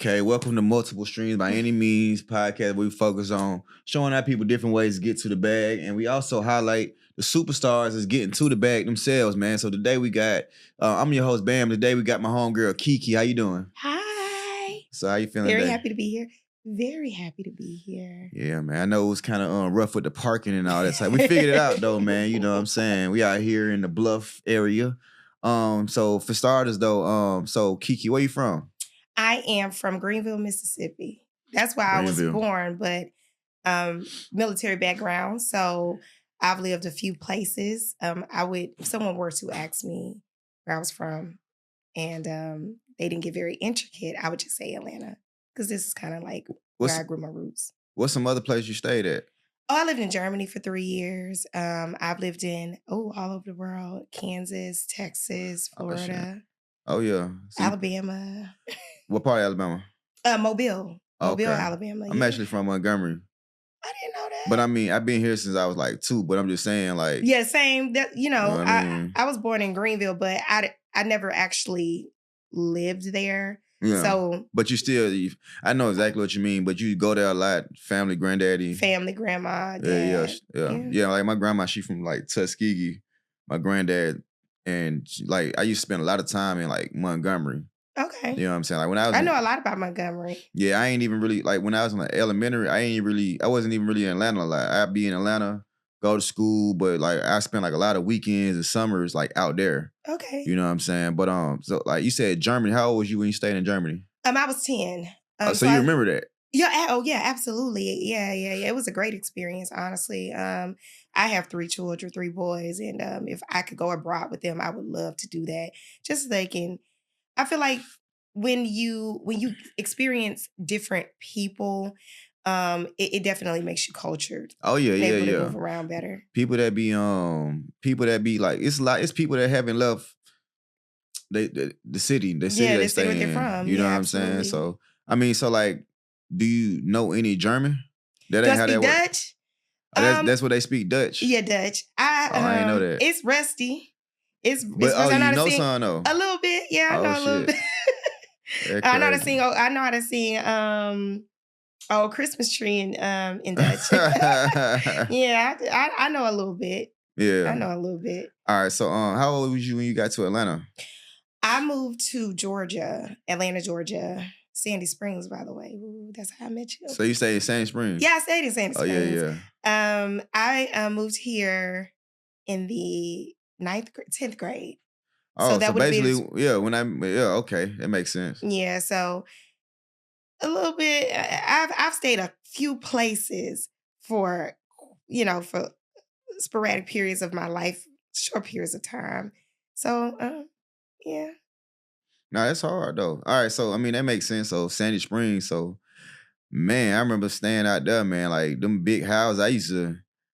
Okay, welcome to Multiple Streams by Any Means podcast. Where we focus on showing our people different ways to get to the bag, and we also highlight the superstars that's getting to the bag themselves, man. So today we got, I'm your host Bam. Today we got my homegirl Keke. How you doing? Hi. So how you feeling Very today? happy to be here. Very happy to be here. Yeah, man. I know it was kind of rough with the parking and all that. So we figured it out though, man. You know what I'm saying? We out here in the Bluff area. So for starters though, so Keke, where you from? I am from Greenville, Mississippi. That's where I was born, but military background. So I've lived a few places. If someone were to ask me where I was from and they didn't get very intricate, I would just say Atlanta. Because this is kind of like where I grew my roots. What's some other place you stayed at? Oh, I lived in Germany for 3 years. I've lived in, all over the world. Kansas, Texas, Florida. Oh, yeah. Alabama. What part of Alabama? Mobile. Mobile, Alabama. I'm actually from Montgomery. I didn't know that. But I mean, I've been here since I was like 2, but I'm just saying like... Yeah, same. That, I was born in Greenville, but I never actually lived there. Yeah. So, but I know exactly what you mean, but you go there a lot. Family, granddaddy. Family, grandma, dad. Yeah, like my grandma, she from like Tuskegee. My granddad, and I used to spend a lot of time in like Montgomery. Okay. You know what I'm saying? Like when I know a lot about Montgomery. Yeah, I ain't even really, like when I was in like elementary, I wasn't even really in Atlanta a lot. I'd be in Atlanta, go to school, but like I spent like a lot of weekends and summers like out there. Okay. You know what I'm saying? But so like you said Germany, how old was you when you stayed in Germany? I was 10. So you remember that? Yeah. Oh yeah, absolutely. Yeah. It was a great experience, honestly. I have 3 children, 3 boys, and if I could go abroad with them, I would love to do that. Just so they can. I feel like when you experience different people, it definitely makes you cultured. Oh yeah, able to move around better. People that be like it's people that haven't left the city they stay where they're from. You know what I'm saying? So I mean, so like, do you know any German? That ain't how that works. Dutch? That's what they speak, Dutch. Yeah, Dutch. I ain't know that. It's rusty. It's you know some though. A little bit, yeah. I know a little bit. I know how to sing. I know how to sing. Christmas tree in Dutch. Yeah, I know a little bit. Yeah, I know a little bit. All right. So, how old was you when you got to Atlanta? I moved to Georgia, Atlanta, Georgia. Sandy Springs, by the way. Ooh, that's how I met you. So you stayed in Sandy Springs? Yeah, I stayed in Sandy Springs. Oh yeah. I moved here in the 10th grade. Oh, so basically, okay, that makes sense. Yeah, so a little bit. I've stayed a few places for sporadic periods of my life, short periods of time. So, yeah. No, that's hard though. All right, so I mean that makes sense. So Sandy Springs, so man, I remember staying out there, man. Like them big houses,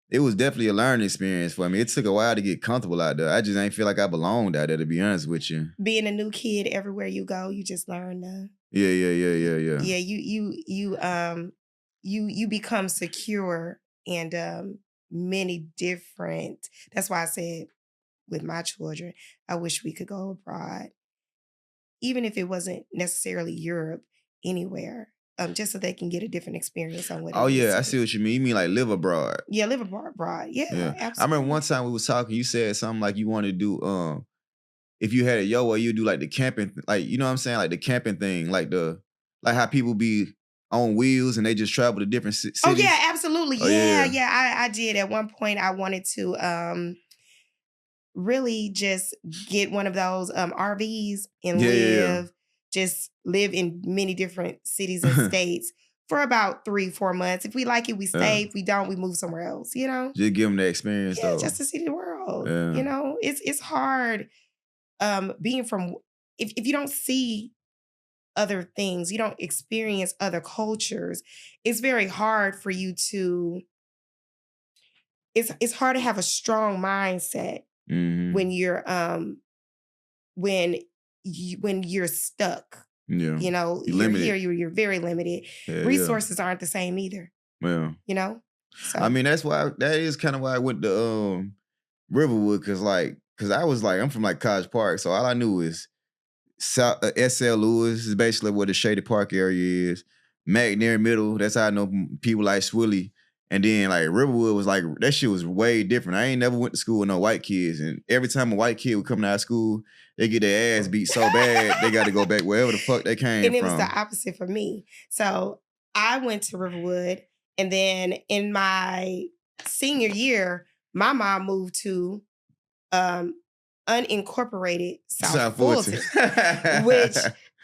it was definitely a learning experience for me. It took a while to get comfortable out there. I just ain't feel like I belonged out there, to be honest with you. Being a new kid, everywhere you go, you just learn. Yeah. Yeah, you become secure and many different. That's why I said with my children, I wish we could go abroad. Even if it wasn't necessarily Europe, anywhere, just so they can get a different experience on what. Oh yeah, I see what you mean. You mean like live abroad? Yeah, live abroad. Yeah, absolutely. I remember one time we was talking. You said something like you wanted to do. If you had a yo-yo, you do like the camping, like you know what I'm saying, like the camping thing, like how people be on wheels and they just travel to different cities. Oh yeah, absolutely. Yeah. I did at one point. I wanted to really just get one of those RVs and live in many different cities and states for about 3-4 months. If we like it, we stay. If we don't, we move somewhere else, Just give them the experience though. Just to see the world. Yeah. It's hard being from, if you don't see other things, you don't experience other cultures, it's very hard for you to, it's hard to have a strong mindset. Mm-hmm. When you're stuck, you're limited. You're very limited. Resources aren't the same either. Yeah, So I mean that is kind of why I went to Riverwood because I was like I'm from like College Park, so all I knew is SL Lewis is basically where the Shady Park area is. McNair Middle, that's how I know people like Swilly. And then like Riverwood was like, that shit was way different. I ain't never went to school with no white kids. And every time a white kid would come to our school, they get their ass beat so bad, they got to go back wherever the fuck they came from. And it was the opposite for me. So I went to Riverwood, and then in my senior year, my mom moved to unincorporated South Fulton, which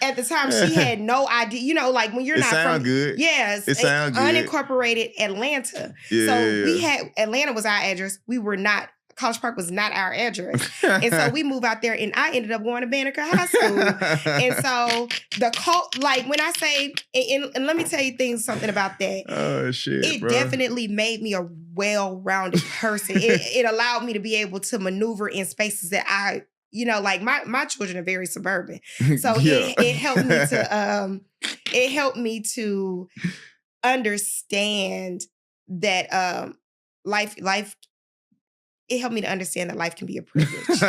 at the time she had no idea. You know, like when you're not from good. Yes, it sounds good. Unincorporated Atlanta. Yeah, so we had Atlanta was our address. We were not. College Park was not our address. And so we moved out there, and I ended up going to Banneker High School. And so like when I say, and let me tell you something about that. Oh, shit, It bro. definitely made me a well-rounded person. It allowed me to be able to maneuver in spaces that I, like my children are very suburban. So it helped me to understand that life it helped me to understand that life can be a privilege.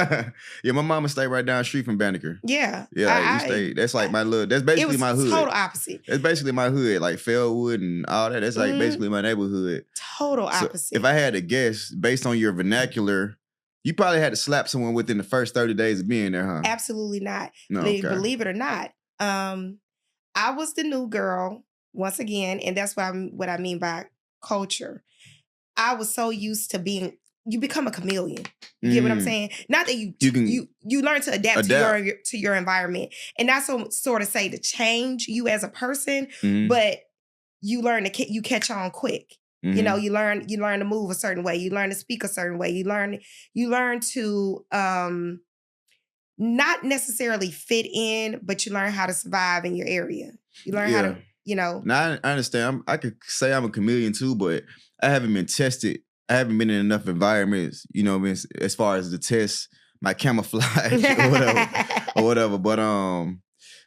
Yeah, my mama stayed right down the street from Banneker. Yeah. Yeah, that's like my little, that's basically my hood. Total opposite. That's basically my hood, like Fellwood and all that. That's like basically my neighborhood. Total opposite. So if I had to guess, based on your vernacular, you probably had to slap someone within the first 30 days of being there, huh? Absolutely not. No, okay. Believe it or not. I was the new girl, once again, and that's what I mean by culture. I was so used to being... You become a chameleon. You get what I'm saying? Not that you learn to adapt. To your environment, and not so sort of say to change you as a person, but you learn to you catch on quick. You know, you learn to move a certain way. You learn to speak a certain way. You learn to not necessarily fit in, but you learn how to survive in your area. You learn how to, Now I understand. I could say I'm a chameleon too, but I haven't been tested. I haven't been in enough environments, as far as the test, my camouflage or whatever. But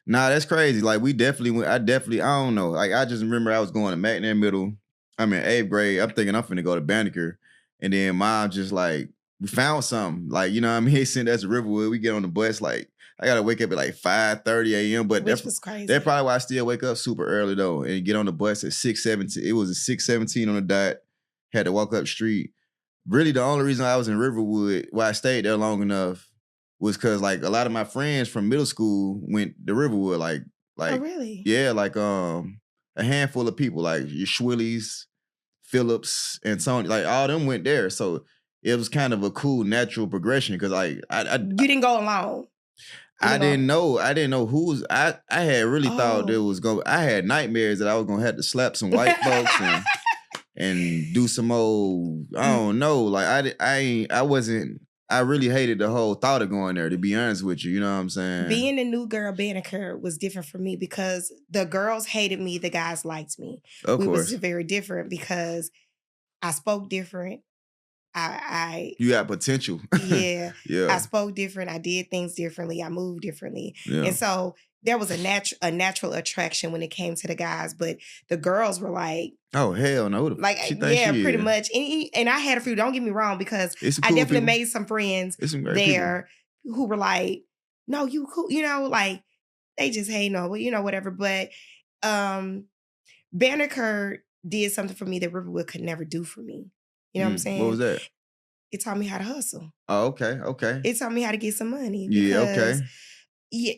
that's crazy. Like I don't know. Like I just remember I was going to McNair Middle. I'm in 8th grade. I'm thinking I'm finna go to Banneker. And then mom just like, we found something. Like, you know what I mean? Sent us to Riverwood. We get on the bus, like, I gotta wake up at like 5:30 a.m. But which was crazy. That's probably why I still wake up super early though. And get on the bus at 6:17. It was a 6:17 on the dot. Had to walk up the street. Really, the only reason I was in Riverwood, why I stayed there long enough, was because like a lot of my friends from middle school went to Riverwood. Like, oh really? Yeah, like a handful of people, like your Schwillies, Phillips, and Sony, like all them went there. So it was kind of a cool natural progression because like I you didn't go alone. I didn't know who's. I had really thought there was going. I had nightmares that I was gonna have to slap some white folks and do some old, I don't know. Like I really hated the whole thought of going there, to be honest with you. You know what I'm saying? Being a new girl Banneker was different for me because the girls hated me, the guys liked me. Of course. It was very different because I spoke different. You got potential. Yeah. Yeah. I spoke different. I did things differently. I moved differently. Yeah. And so there was a natural attraction when it came to the guys, but the girls were like, oh hell no! Like pretty much. And I had a few. Don't get me wrong, because I definitely made some friends there who were like, "No, you cool," like they just hey no, whatever. But Banneker did something for me that Riverwood could never do for me. You know what I'm saying? What was that? It taught me how to hustle. Oh, okay. It taught me how to get some money. Yeah, okay. Yeah,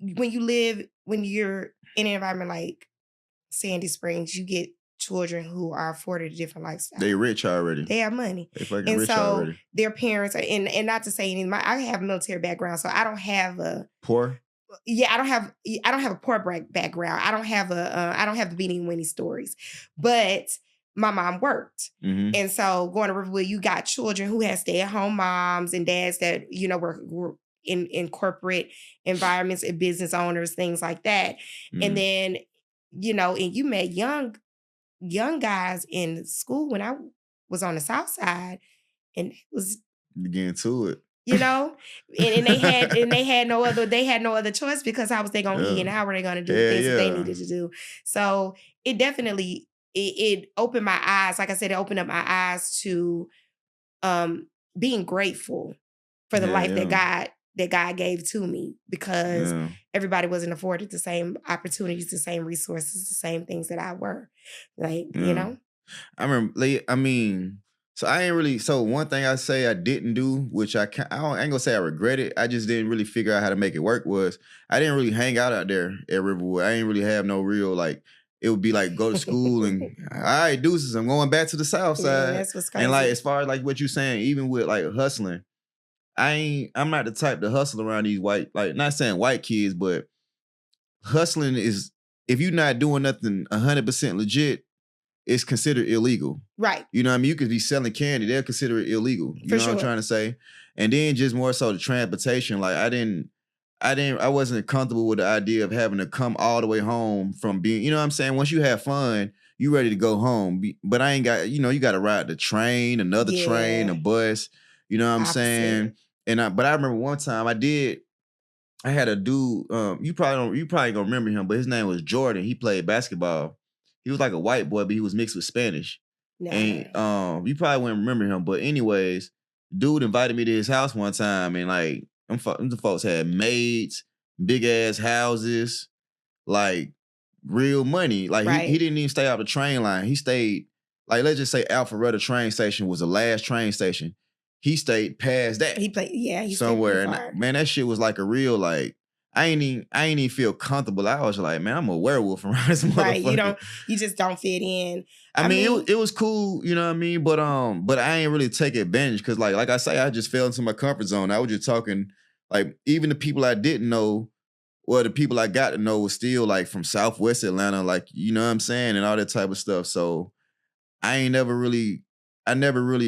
when you're in an environment like Sandy Springs, you get children who are afforded a different lifestyle. They rich already. They have money. They fucking rich already. Their parents are, and not to say anything, I have a military background, so I don't have a poor. Yeah, I don't have a poor background. I don't have the Beanie and Winnie stories, but my mom worked. Mm-hmm. And so going to Riverwood, you got children who had stay-at-home moms and dads that, were in corporate environments and business owners, things like that. Mm-hmm. And then, and you met young guys in school when I was on the South Side, and it was getting to it. And they had no other choice, because how was they gonna eat and how were they gonna do the things that they needed to do? So it definitely it opened my eyes. Like I said, it opened up my eyes to being grateful for the life that God that God gave to me because everybody wasn't afforded the same opportunities, the same resources, the same things that I were. Like, you know? I remember, so I ain't really, so one thing I say I didn't do, which I ain't gonna say I regret it, I just didn't really figure out how to make it work, was I didn't really hang out there at Riverwood. I ain't really have no real, like, it would be like go to school and, all right, deuces, I'm going back to the South Side. That's what's crazy. And like, as far as like what you're saying, even with like hustling, I'm not the type to hustle around these white, like, not saying white kids, but hustling is, if you're not doing nothing 100% legit, it's considered illegal. Right. You know what I mean? You could be selling candy, they'll consider it illegal. You know what I'm trying to say? And then just more so the transportation, like I wasn't comfortable with the idea of having to come all the way home from being, you know what I'm saying? Once you have fun, you ready to go home. But I ain't got, you got to ride the train, another train, a bus. You know what I'm saying? But I remember one time I had a dude, you probably gonna remember him, but his name was Jordan. He played basketball. He was like a white boy, but he was mixed with Spanish. Nah. And you probably wouldn't remember him. But anyways, dude invited me to his house one time, and like them folks had maids, big ass houses, like real money. Like he didn't even stay out the train line. He stayed, like, let's just say Alpharetta train station was the last train station. He stayed past that. He somewhere. And man, that shit was like a real, like, I ain't even feel comfortable. I was like, man, I'm a werewolf around this motherfucker. Right, you just don't fit in. I mean, it was cool, you know what I mean? But I ain't really take advantage because like I say, I just fell into my comfort zone. I was just talking, like, even the people I didn't know, or the people I got to know was still like from Southwest Atlanta, like, you know what I'm saying, and all that type of stuff. So I never really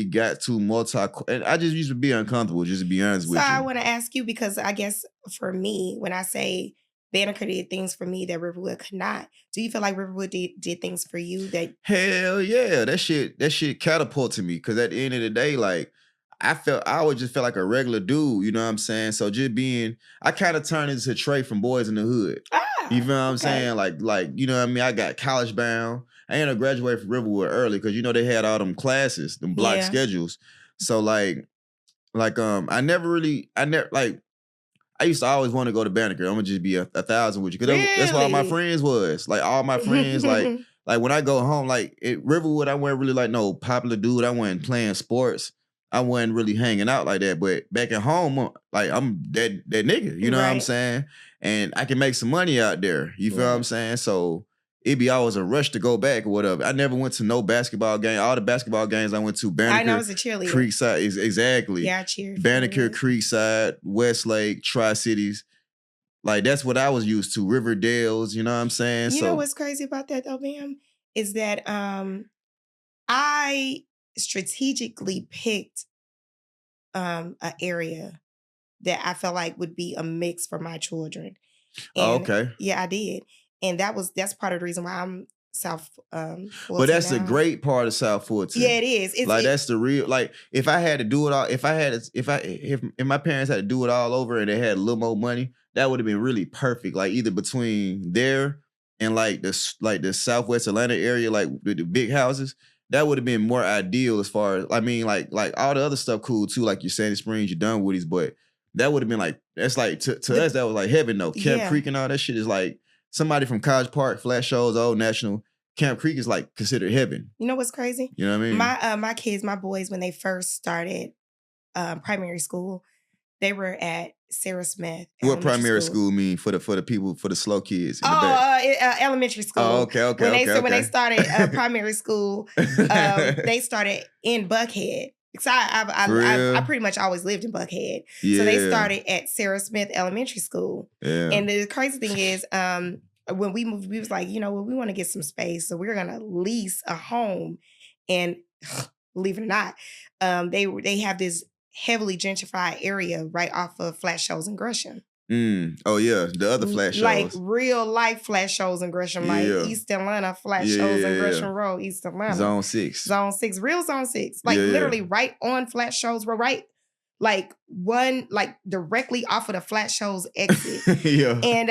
got too and I just used to be uncomfortable, just to be honest with you. So I want to ask you, because I guess for me, when I say Banneker did things for me that Riverwood could not, do you feel like Riverwood did things for you that? Hell yeah, that shit catapulted me, because at the end of the day, like, I always just felt like a regular dude, you know what I'm saying? So just I kind of turned into Trey from Boys in the Hood. You feel what I'm saying? Like, you know what I mean? I got college bound. I ended up graduating from Riverwood early because, they had all them classes, them block schedules. So I used to always want to go to Banneker. I'm gonna just be 1,000 with you, because that's where all my friends was. Like, all my friends, like when I go home, like at Riverwood, I wasn't really like no popular dude. I wasn't playing sports. I wasn't really hanging out like that. But back at home, like, I'm that nigga. You know what I'm saying? And I can make some money out there. You feel what I'm saying? So it'd be always a rush to go back or whatever. I never went to no basketball game. All the basketball games I went to, Banneker, I know, I was a cheerleader. Creekside, exactly. Yeah, I cheered. Banneker, Creekside, Westlake, Tri-Cities. Like, that's what I was used to. Riverdales, you know what I'm saying? You know what's crazy about that though, Bam? Is that I strategically picked an area that I felt like would be a mix for my children. And, okay. Yeah, I did. And that's part of the reason why I'm South Fulton. But that's a great part of South Fulton. Yeah, it is. That's the real, like, if I had to do it all, if my parents had to do it all over and they had a little more money, that would have been really perfect. Like, either between there and like the Southwest Atlanta area, like the big houses, that would have been more ideal as far as, I mean, like all the other stuff cool too, like your Sandy Springs, your Dunwoody's, but that would have been like, that's like, to us, that was like heaven though. Camp Creek and all that shit is like, somebody from College Park, Flat Shows, Old National, Camp Creek is like considered heaven. You know what's crazy? You know what I mean? My kids, my boys, when they first started primary school, they were at Sarah Smith. What primary school mean for the people, for the slow kids in the back? Elementary school. Oh, okay. When they started primary school, they started in Buckhead. So I pretty much always lived in Buckhead. Yeah. So they started at Sarah Smith Elementary School. Yeah. And the crazy thing is, when we moved, we was like, we want to get some space, so we're gonna lease a home. And believe it or not, they have this heavily gentrified area right off of Flat Shows in Gresham. Oh yeah, the other Flat Shows, like real life Flat Shows in Gresham, like East Atlanta Flat Shows in Gresham Road, East Atlanta. Zone 6, real Zone 6, like literally right on Flat Shows Road, right like directly off of the Flat Shows exit. Yeah. And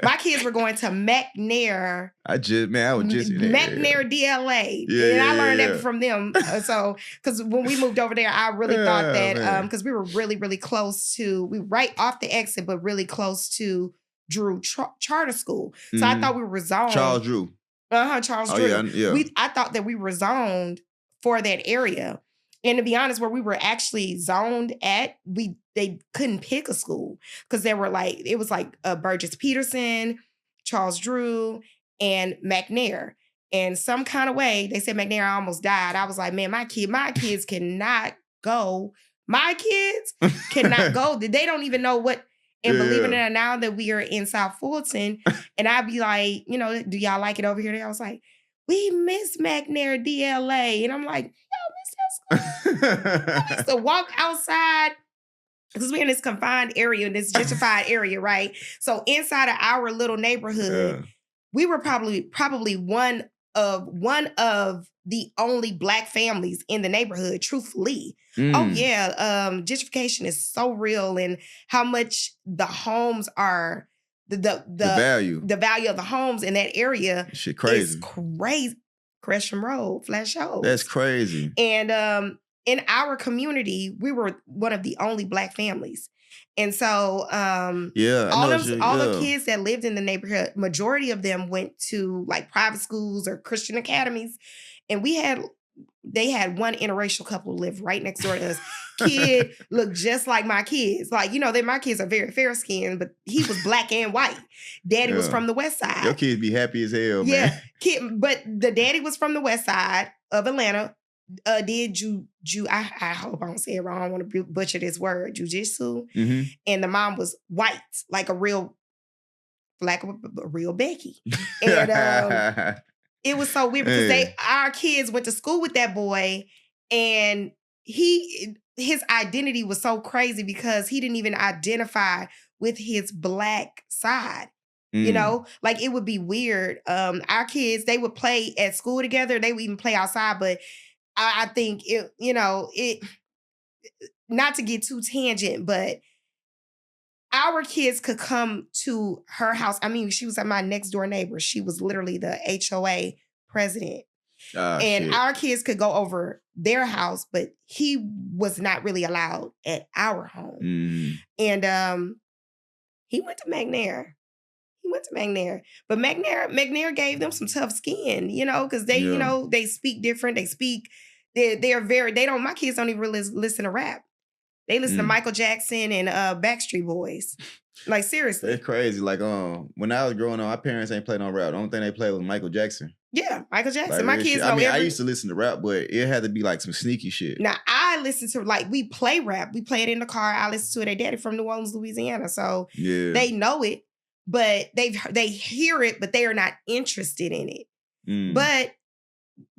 my kids were going to McNair. I was just in that McNair DLA. Yeah, and I learned that from them. So, because when we moved over there, I really thought that, because we were really, really close to, we right off the exit, but really close to Drew Charter School. So I thought we were zoned. Charles Drew. Charles Drew. Yeah. I thought that we were zoned for that area. And to be honest, where we were actually zoned at, they couldn't pick a school because there were it was Burgess Peterson, Charles Drew, and McNair. And some kind of way, they said McNair almost died. I was like, man, my kids cannot go. My kids cannot go. They don't even know what. And believe it or not, now that we are in South Fulton, and I'd be like, do y'all like it over here? They was like, we miss McNair DLA. And I'm like, y'all miss that school? I used to walk outside because we're in this confined area, this gentrified area, right? So inside of our little neighborhood, we were probably one of the only Black families in the neighborhood, truthfully. Oh yeah, gentrification is so real, and how much the homes are the value of the homes in that area shit crazy. Is crazy. Gresham Road, Flat Shows. That's crazy. And in our community, we were one of the only Black families. And so all the kids that lived in the neighborhood, majority of them went to private schools or Christian academies. And they had one interracial couple live right next door to us. Kid looked just like my kids. My kids are very fair skinned, but he was Black and white. Daddy was from the West Side. Your kids be happy as hell, man. But the daddy was from the West Side of Atlanta. I hope I don't say it wrong. I don't want to butcher this word, jujitsu. Mm-hmm. And the mom was white, like a real Becky. And it was so weird because our kids went to school with that boy, and his identity was so crazy because he didn't even identify with his Black side. It would be weird. Our kids, they would play at school together. They would even play outside, but I think it, not to get too tangent, but our kids could come to her house. I mean, she was my next door neighbor. She was literally the HOA president. And our kids could go over their house, but he was not really allowed at our home. Mm. And he went to McNair. But McNair gave them some tough skin, because they, they speak different. My kids don't even really listen to rap. They listen to Michael Jackson and Backstreet Boys. Seriously. It's crazy. When I was growing up, my parents ain't playing no rap. The only thing they played was Michael Jackson. Yeah, Michael Jackson. My kids know I used to listen to rap, but it had to be some sneaky shit. Now, I listen to, we play rap. We play it in the car. I listen to it. Their daddy from New Orleans, Louisiana. So they know it. But they hear it, but they are not interested in it. Mm. But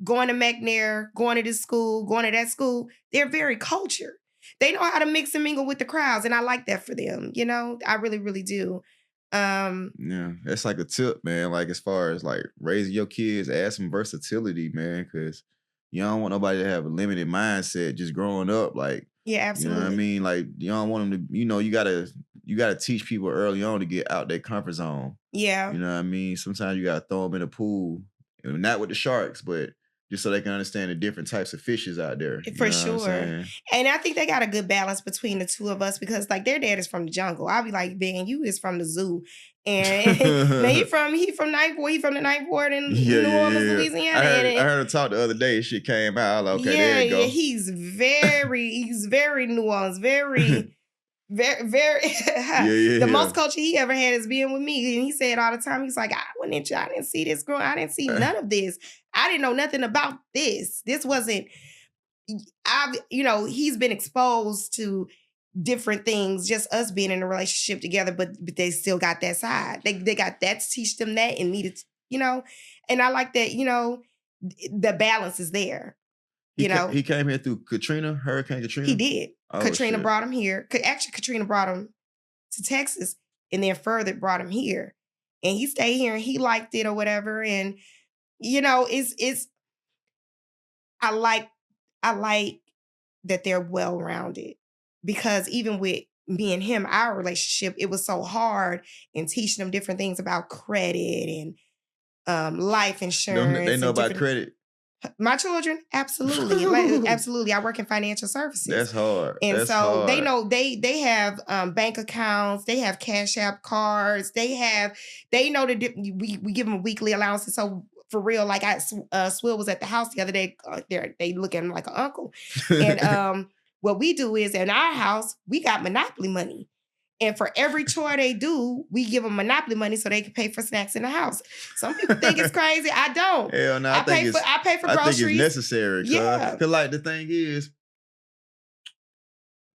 going to McNair, going to this school, going to that school, they're very cultured. They know how to mix and mingle with the crowds, and I like that for them. I really, really do. Yeah, that's a tip, man. As far as raising your kids, add some versatility, man, because you don't want nobody to have a limited mindset just growing up. Yeah, absolutely. You know what I mean? You don't want them to, you gotta teach people early on to get out their comfort zone. Yeah. You know what I mean? Sometimes you gotta throw them in a pool, not with the sharks, but just so they can understand the different types of fishes out there. For sure. And I think they got a good balance between the two of us because their dad is from the jungle. I'll be like, Ben, you is from the zoo. And he from the ninth ward in New Orleans, Louisiana. I heard him talk the other day. Shit came out. I was like, okay, there you go. Yeah, he's very New Orleans, very the most culture he ever had is being with me. And he said all the time, he's like, I didn't see this growing. I didn't see none of this. I didn't know nothing about this. This wasn't, he's been exposed to different things, just us being in a relationship together, but they still got that side. They got that to teach them that and needed, and I like that, the balance is there. He came here through Hurricane Katrina? He did. Katrina brought him here. Actually, Katrina brought him to Texas and then further brought him here. And he stayed here and he liked it or whatever. And, it's I like that they're well-rounded. because even with me and him, our relationship, it was so hard in teaching him different things about credit and life Don't they insurance know and about different. credit? My children, absolutely, like, absolutely. I work in financial services. That's hard. And That's so they hard. know they have bank accounts, they have Cash App cards, they know that we give them weekly allowances. So for real, like Swill was at the house the other day. They look at him like an uncle. And what we do is in our house we got Monopoly money. And for every chore they do, we give them Monopoly money so they can pay for snacks in the house. Some people think it's crazy. I don't. Hell no, I pay for groceries. I think it's necessary. Yeah. Cause like the thing is,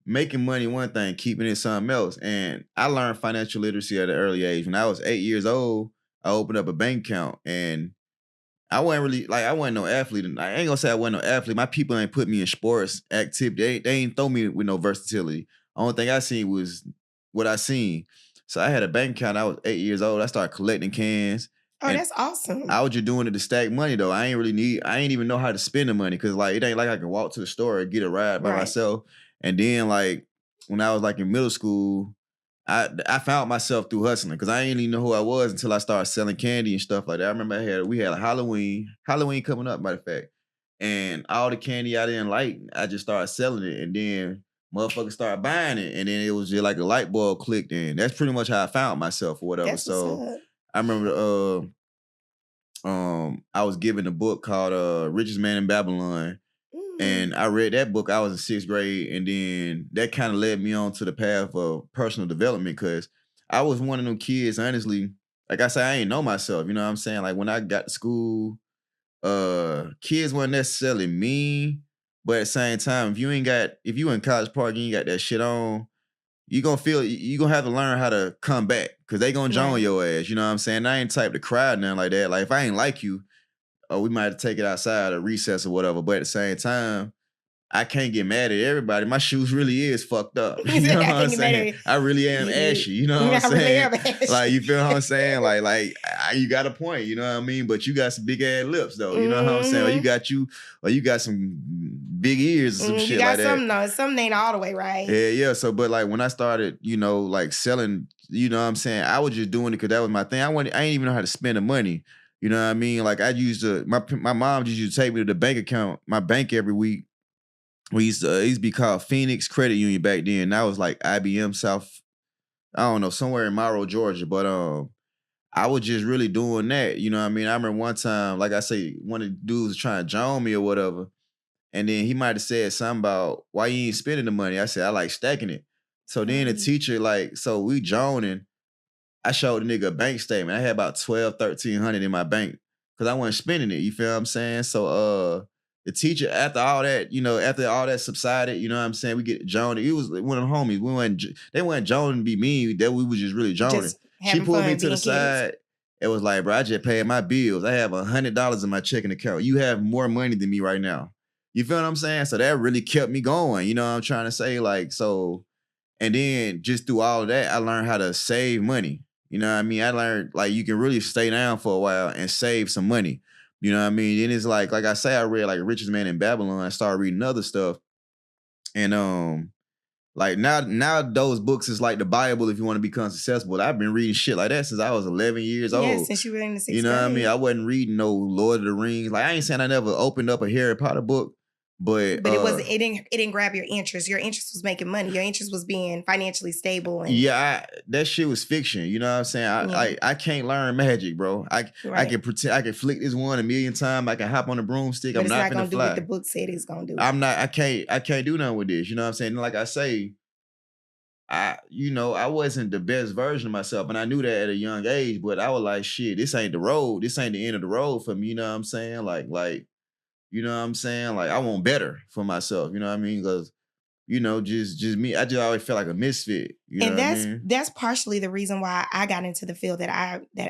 making money one thing, keeping it something else. And I learned financial literacy at an early age. When I was 8 years old, I opened up a bank account, and I wasn't no athlete. I ain't gonna say I wasn't no athlete. My people ain't put me in sports activity. They ain't throw me with no versatility. Only thing I seen was what I seen. So I had a bank account. I was 8 years old. I started collecting cans. Oh, that's awesome. I was just doing it to stack money though. I ain't even know how to spend the money, because like it ain't like I can walk to the store and get a ride by myself. And then like when I was like in middle school, I found myself through hustling, because I didn't even know who I was until I started selling candy and stuff like that. I remember we had a Halloween coming up, matter of fact. And all the candy I didn't like, I just started selling it. And then motherfuckers started buying it. And then it was just like a light bulb clicked in. That's pretty much how I found myself or whatever. That's so I remember I was given a book called Richest Man in Babylon. And I read that book. I was in 6th grade, and then that kind of led me on to the path of personal development, because I was one of them kids, honestly, like I said, I ain't know myself, you know what I'm saying? Like when I got to school, kids weren't necessarily mean, but at the same time, if you in College Park and you ain't got that shit on, you gonna have to learn how to come back, because they gonna join your ass, you know what I'm saying? I ain't type to cry or nothing like that. Like if I ain't like you, we might have to take it outside or recess or whatever. But at the same time, I can't get mad at everybody. My shoes really is fucked up. You know what I'm saying? I really am ashy. You know what I'm saying? Like, you feel what I'm saying? Like you got a point. You know what I mean? But you got some big ass lips though. You know what I'm saying? Or you got some big ears or some shit like that. You got something though. Something ain't all the way right. Yeah. So, but like when I started, like selling, you know what I'm saying? I was just doing it because that was my thing. I didn't even know how to spend the money. You know what I mean? Like I used to, my mom just used to take me to the bank account, my bank every week. It used to be called Phoenix Credit Union back then. That was like IBM South, I don't know, somewhere in Morrow, Georgia. But I was just really doing that. You know what I mean? I remember one time, like I say, one of the dudes was trying to join me or whatever. And then he might have said something about, why you ain't spending the money? I said, I like stacking it. So then the teacher, so we joining. I showed the nigga a bank statement. I had about 1,300 in my bank because I wasn't spending it. You feel what I'm saying? So the teacher, after all that subsided, you know what I'm saying? We get joning. It was one of the homies. They weren't joning to be mean. That we was just really joning. She pulled me to the side. It was like, bro, I just paid my bills. I have $100 in my checking account. You have more money than me right now. You feel what I'm saying? So that really kept me going. You know what I'm trying to say? Like, so, and then just through all of that, I learned how to save money. You know what I mean? I learned like you can really stay down for a while and save some money. You know what I mean? Then it's like I say, I read like Richest Man in Babylon. I started reading other stuff. And like now those books is like the Bible if you want to become successful. I've been reading shit like that since I was 11 years old. Yeah, since you were in the 6th grade. You know what I mean? I wasn't reading no Lord of the Rings. Like I ain't saying I never opened up a Harry Potter book. But it didn't grab your interest. Your interest was making money. Your interest was being financially stable. And that shit was fiction. You know what I'm saying? I can't learn magic, bro. I can pretend I can flick this one 1,000,000 times. I can hop on a broomstick. But I'm not gonna do what the book said it's gonna do. I can't do nothing with this. You know what I'm saying? And like I say, I wasn't the best version of myself, and I knew that at a young age. But I was like, shit, this ain't the road. This ain't the end of the road for me. You know what I'm saying? Like. You know what I'm saying? Like I want better for myself. You know what I mean? Because just me. I just always felt like a misfit. You know what I mean? That's partially the reason why I got into the field that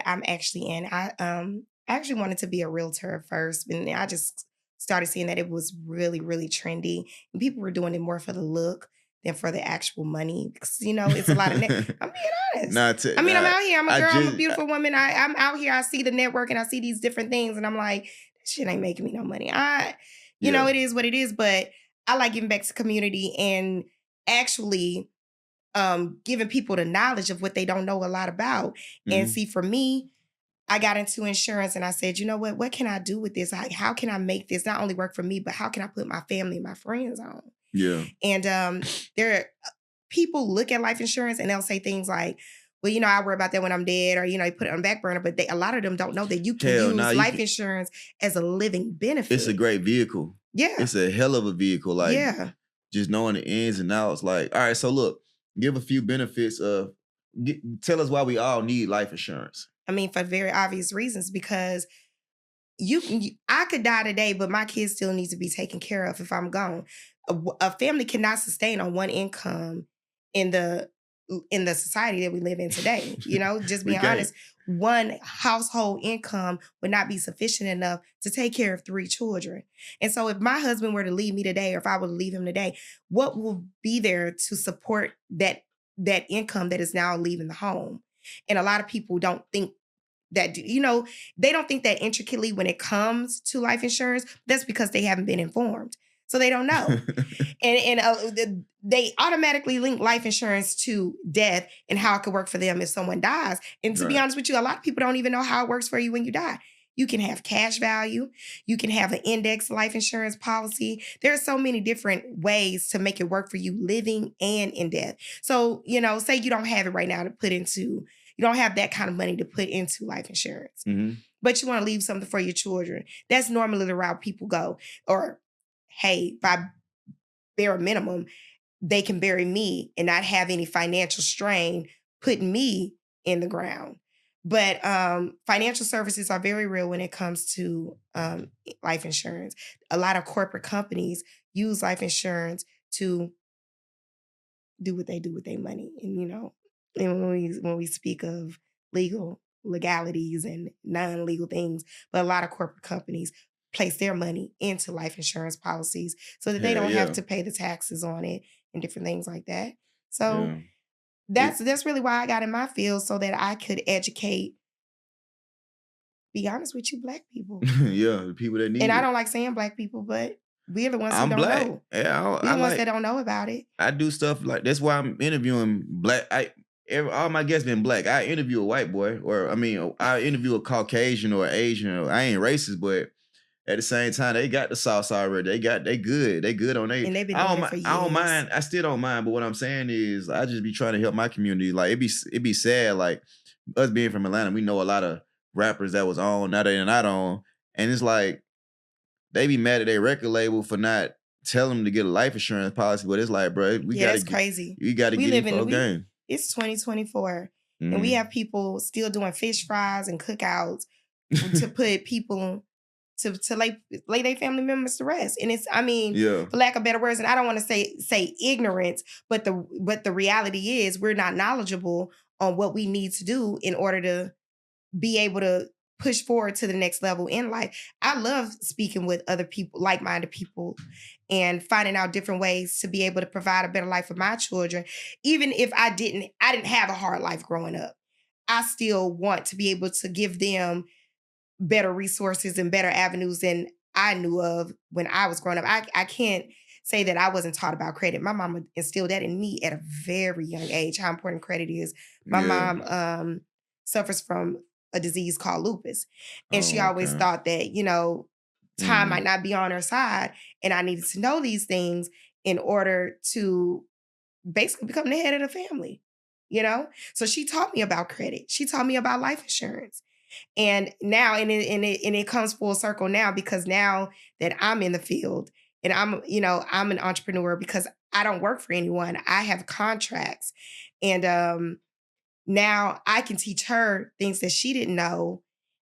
I'm actually in. I actually wanted to be a realtor at first, and I just started seeing that it was really, really trendy, and people were doing it more for the look than for the actual money. Because it's a lot of. I'm being honest. I'm out here. I'm a girl. I'm a beautiful woman. I'm out here. I see the network and I see these different things, and I'm like, shit ain't making me no money. It is what it is, but I like giving back to community, and actually giving people the knowledge of what they don't know a lot about. And see, for me, I got into insurance and I said, you know what can I do with this? How can I make this not only work for me, but how can I put my family and my friends on? Yeah. And there are people look at life insurance and they'll say things like, well, you know, I worry about that when I'm dead, or, you know, you put it on the back burner. But a lot of them don't know that you can use life insurance as a living benefit. It's a great vehicle. Yeah. It's a hell of a vehicle. Like, just knowing the ins and outs. Like, all right, so look, give a few benefits of, tell us why we all need life insurance. I mean, for very obvious reasons, because I could die today, but my kids still need to be taken care of if I'm gone. A family cannot sustain on one income in the society that we live in today. You know, just being honest, one household income would not be sufficient enough to take care of 3 children. And so if my husband were to leave me today, or if I were to leave him today, what will be there to support that income that is now leaving the home? And a lot of people don't think that, you know, they don't think that intricately when it comes to life insurance. That's because they haven't been informed. So they don't know. and they automatically link life insurance to death and how it could work for them if someone dies. And to be honest with you, a lot of people don't even know how it works for you when you die. You can have cash value. You can have an index life insurance policy. There are so many different ways to make it work for you living and in death. So, you know, say you don't have it right now to put into, you don't have that kind of money to put into life insurance, but you want to leave something for your children. That's normally the route people go. Or, hey, by bare minimum, they can bury me and not have any financial strain putting me in the ground. But financial services are very real when it comes to life insurance. A lot of corporate companies use life insurance to do what they do with their money. And, you know, and when we speak of legalities and non-legal things, but a lot of corporate companies place their money into life insurance policies so that they don't have to pay the taxes on it and different things like that. So that's really why I got in my field, so that I could educate, be honest with you, Black people. The people that need it. And I don't like saying Black people, but we're the ones who don't know. Yeah, we're the ones that don't know about it. I do stuff like, that's why I'm interviewing Black. All my guests been Black. I interview a white boy, or I interview a Caucasian or Asian. Or, I ain't racist, but at the same time, they got the sauce already. They good on they. And they've been doing it for years. I don't mind. I still don't mind. But what I'm saying is, I just be trying to help my community. Like, it be sad. Like, us being from Atlanta, we know a lot of rappers that was on, now they're not on, and it's like they be mad at their record label for not telling them to get a life insurance policy. But it's like, bro, that's crazy. You got to get in the game. It's 2024, and we have people still doing fish fries and cookouts to put people to lay their family members to rest. And it's, for lack of better words, and I don't want to say ignorance, but the reality is we're not knowledgeable on what we need to do in order to be able to push forward to the next level in life. I love speaking with other people, like-minded people, and finding out different ways to be able to provide a better life for my children. Even if I didn't have a hard life growing up, I still want to be able to give them better resources and better avenues than I knew of when I was growing up. I can't say that I wasn't taught about credit. My mama instilled that in me at a very young age, how important credit is. My mom suffers from a disease called lupus. And she always thought that, you know, time might not be on her side. And I needed to know these things in order to basically become the head of the family, you know? So she taught me about credit. She taught me about life insurance. And now, and it comes full circle now, because now that I'm in the field and I'm an entrepreneur, because I don't work for anyone. I have contracts. And now I can teach her things that she didn't know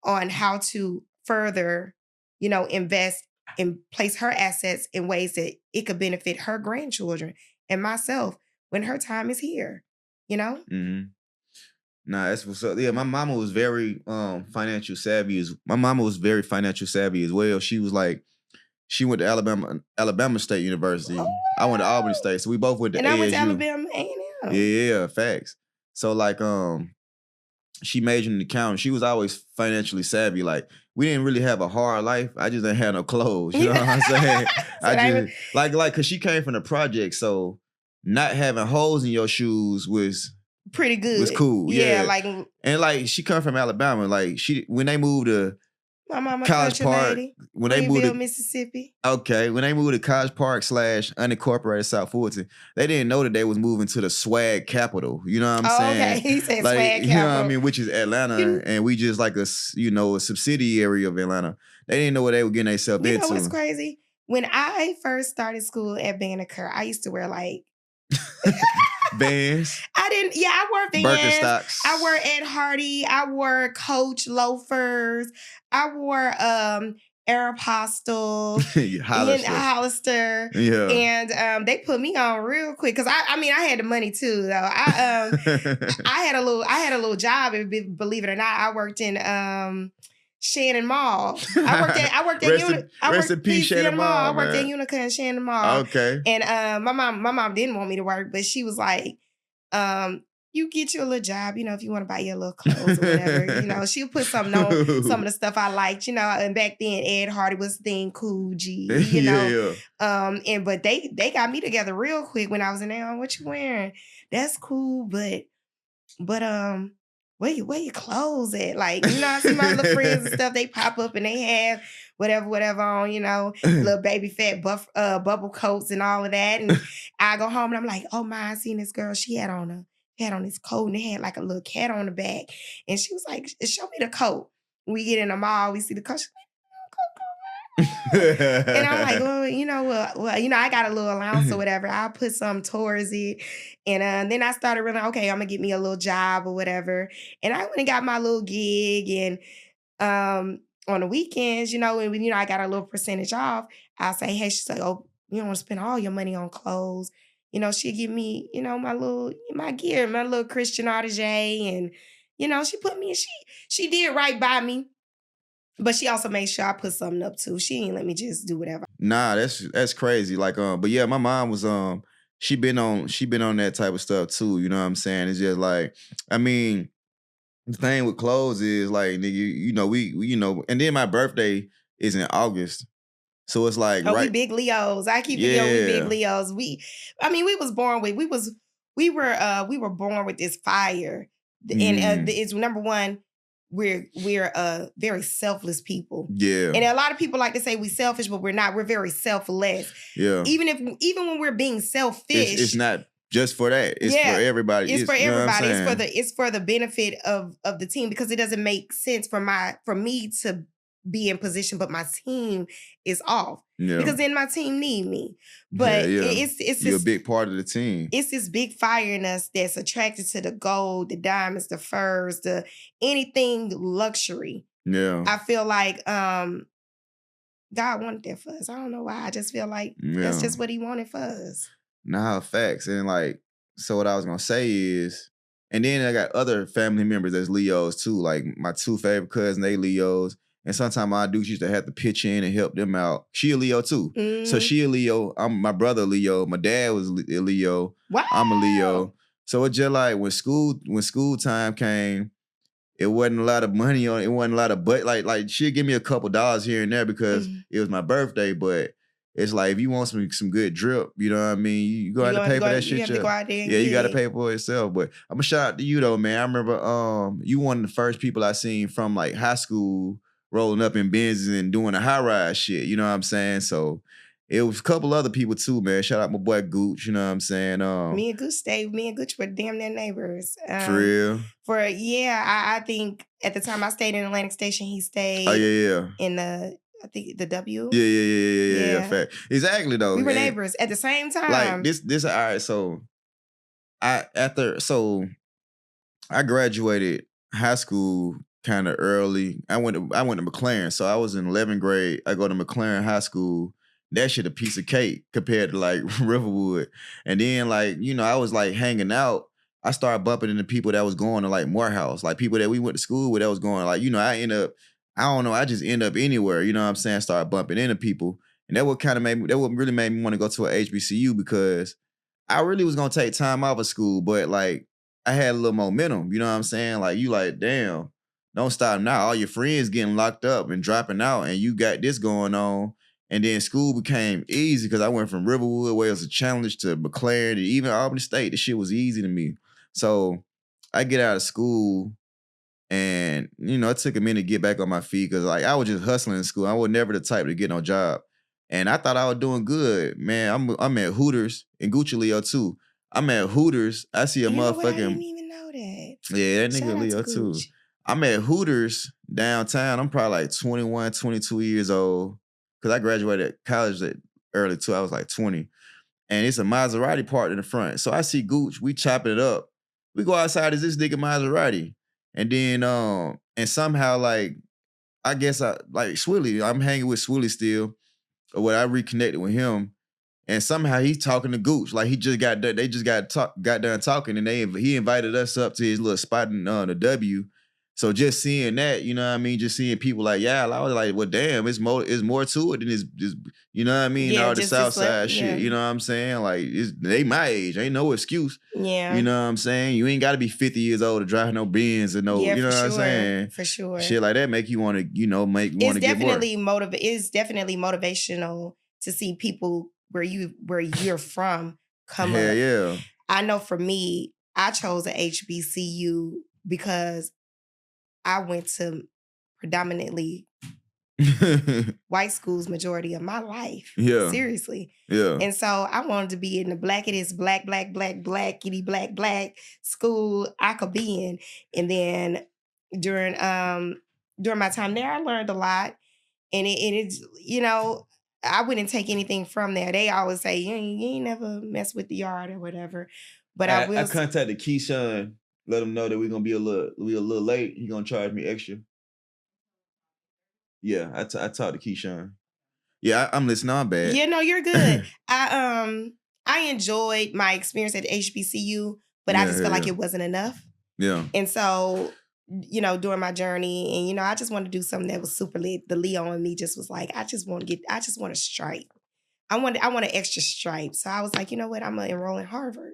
on how to further, invest and place her assets in ways that it could benefit her grandchildren and myself when her time is here, Mm-hmm. Nah, that's what's up. Yeah, my mama was very financial savvy as well. She was like, she went to Alabama State University. Ooh. I went to Albany State. So we both went to ASU. I went to Alabama A&M. Yeah, facts. So like she majored in accounting. She was always financially savvy. Like, we didn't really have a hard life. I just didn't have no clothes. You know what I'm saying? Cause she came from the project, so not having holes in your shoes was pretty good. Was cool. Yeah, like and like she come from Alabama. Like when they moved to my mama College Park, lady, when they moved to Mississippi. Okay, when they moved to College Park / unincorporated South Fulton, they didn't know that they was moving to the swag capital. You know what I'm saying? Okay, he said like, swag capital. You know what I mean? Which is Atlanta, and we just like a subsidiary of Atlanta. They didn't know what they were getting themselves into. You know what's crazy? When I first started school at Banneker, I used to wear like Vans. I wore Vans. Birkenstocks. I wore Ed Hardy. I wore Coach loafers. I wore Aeropostale, Hollister. Yeah. And they put me on real quick because I had the money too though. I had a little job, believe it or not. I worked in Shannon Mall. I worked at Shannon Mall. I worked at Unica and Shannon Mall. Okay. And my mom didn't want me to work, but she was like, you get you a little job, if you want to buy your little clothes or whatever. She'll put something on some of the stuff I liked, and back then Ed Hardy was the thing, Cool G, Yeah. But they got me together real quick when I was in there. What you wearing? That's cool, but where your clothes at? Like, I see my little friends and stuff, they pop up and they have whatever on, little baby fat bubble coats and all of that. And I go home and I'm like, oh my, I seen this girl. She had on this coat and it had like a little cat on the back. And she was like, show me the coat. We get in the mall, we see the coat. She's like, and I'm like, well, I got a little allowance or whatever. I'll put some towards it. And then I started realizing, okay, I'm going to get me a little job or whatever. And I went and got my little gig. And on the weekends, when I got a little percentage off, I'll say, hey, she's like, oh, you don't want to spend all your money on clothes. She'll give me, my gear, my little Christian Artiget. And, she put me, she did right by me. But she also made sure I put something up too. She ain't let me just do whatever. Nah, that's crazy. Like, but yeah, my mom was she been on that type of stuff too. You know what I'm saying? It's just like, I mean, the thing with clothes is like, nigga, we and then my birthday is in August. So it's like, right. We big Leos. I keep we big Leos. We was born with, we were born with this fire. And it's number one, we're very selfless people. Yeah. And a lot of people like to say we selfish, but we're not. We're very selfless. Yeah. Even when we're being selfish. It's not just for that. It's for everybody. It's for everybody. It's for the benefit of the team, because it doesn't make sense for me to be in position, but my team is off. Yeah. Because then my team need me. But it's you're a big part of the team. It's this big fire in us that's attracted to the gold, the diamonds, the furs, the anything luxury. Yeah. I feel like God wanted that for us. I don't know why. I just feel like that's just what he wanted for us. Nah, facts. And like, so what I was gonna say is, and then I got other family members that's Leos too. Like my two favorite cousins, they Leos. And sometimes my dudes used to have to pitch in and help them out. She a Leo too. Mm-hmm. So she a Leo. I'm my brother Leo. My dad was a Leo. Wow. I'm a Leo. So it's just like when school time came, it wasn't a lot of money on it. It wasn't a lot of like she'd give me a couple dollars here and there because it was my birthday. But it's like, if you want some good drip, you know what I mean? You go out to pay for that shit. You have to go out there. Yeah, you got to pay for it yourself. But I'm gonna shout out to you though, man. I remember you one of the first people I seen from like high school rolling up in Benzes and doing a high rise shit. You know what I'm saying? So it was a couple other people too, man. Shout out my boy Gooch. You know what I'm saying? Me and Gooch were damn near neighbors. For real? I think at the time I stayed in Atlantic Station, he stayed. Oh yeah. In the W. Yeah. Fact. Exactly though. We were neighbors at the same time. Like this all right. So I graduated high school kind of early. I went to McLaren, so I was in 11th grade. I go to McLaren High School. That shit a piece of cake compared to like Riverwood. And then like, I was like hanging out. I started bumping into people that was going to like Morehouse, like people that we went to school with that was going like, I just end up anywhere, you know what I'm saying? Started bumping into people. And that what really made me want to go to a HBCU, because I really was gonna take time off of school, but like I had a little momentum, you know what I'm saying? Like you like, damn, don't stop now. All your friends getting locked up and dropping out, and you got this going on. And then school became easy because I went from Riverwood, where it was a challenge, to McLaren, and even Albany State. The shit was easy to me. So I get out of school, and it took a minute to get back on my feet because like I was just hustling in school. I was never the type to get no job, and I thought I was doing good. Man, I'm at Hooters and Gucci Leo too. I'm at Hooters. I see a motherfucking. I didn't even know that. Yeah, that nigga Leo too. I'm at Hooters downtown. I'm probably like 21, 22 years old. Cause I graduated college early too. I was like 20. And it's a Maserati parked in the front. So I see Gooch, we chopping it up. We go outside, is this nigga Maserati? And then and somehow like I guess Swilly, I'm hanging with Swilly still. Or what I reconnected with him. And somehow he's talking to Gooch. Like he just got done, they just got done talking, and he invited us up to his little spot in the W. So just seeing that, you know what I mean? Just seeing people like, yeah, I was like, well, damn, it's more to it than just you know what I mean? Yeah, all the Southside shit, yeah. You know what I'm saying? Like, they my age, ain't no excuse. Yeah. You know what I'm saying? You ain't got to be 50 years old to drive no Benz or no, you know what I'm saying? For sure. Shit like that make you want to, want to get more. It's definitely motivational to see people where you're from come up. Yeah. I know for me, I chose a HBCU because I went to predominantly white schools majority of my life. Yeah. Seriously. Yeah. And so I wanted to be in the blackest black school I could be in. And then during my time there, I learned a lot. And it's, I wouldn't take anything from there. They always say, you ain't never mess with the yard or whatever. But I contacted Keyshawn. Let him know that we're gonna be a little late. He gonna charge me extra. Yeah, I talked to Keyshawn. Yeah, I'm listening. I'm bad. Yeah, no, you're good. I enjoyed my experience at HBCU, but I just felt like it wasn't enough. Yeah. And so, during my journey, and I just wanted to do something that was super lit. The Leo in me just was like, I just want a stripe. I want an extra stripe. So I was like, you know what? I'm gonna enroll in Harvard.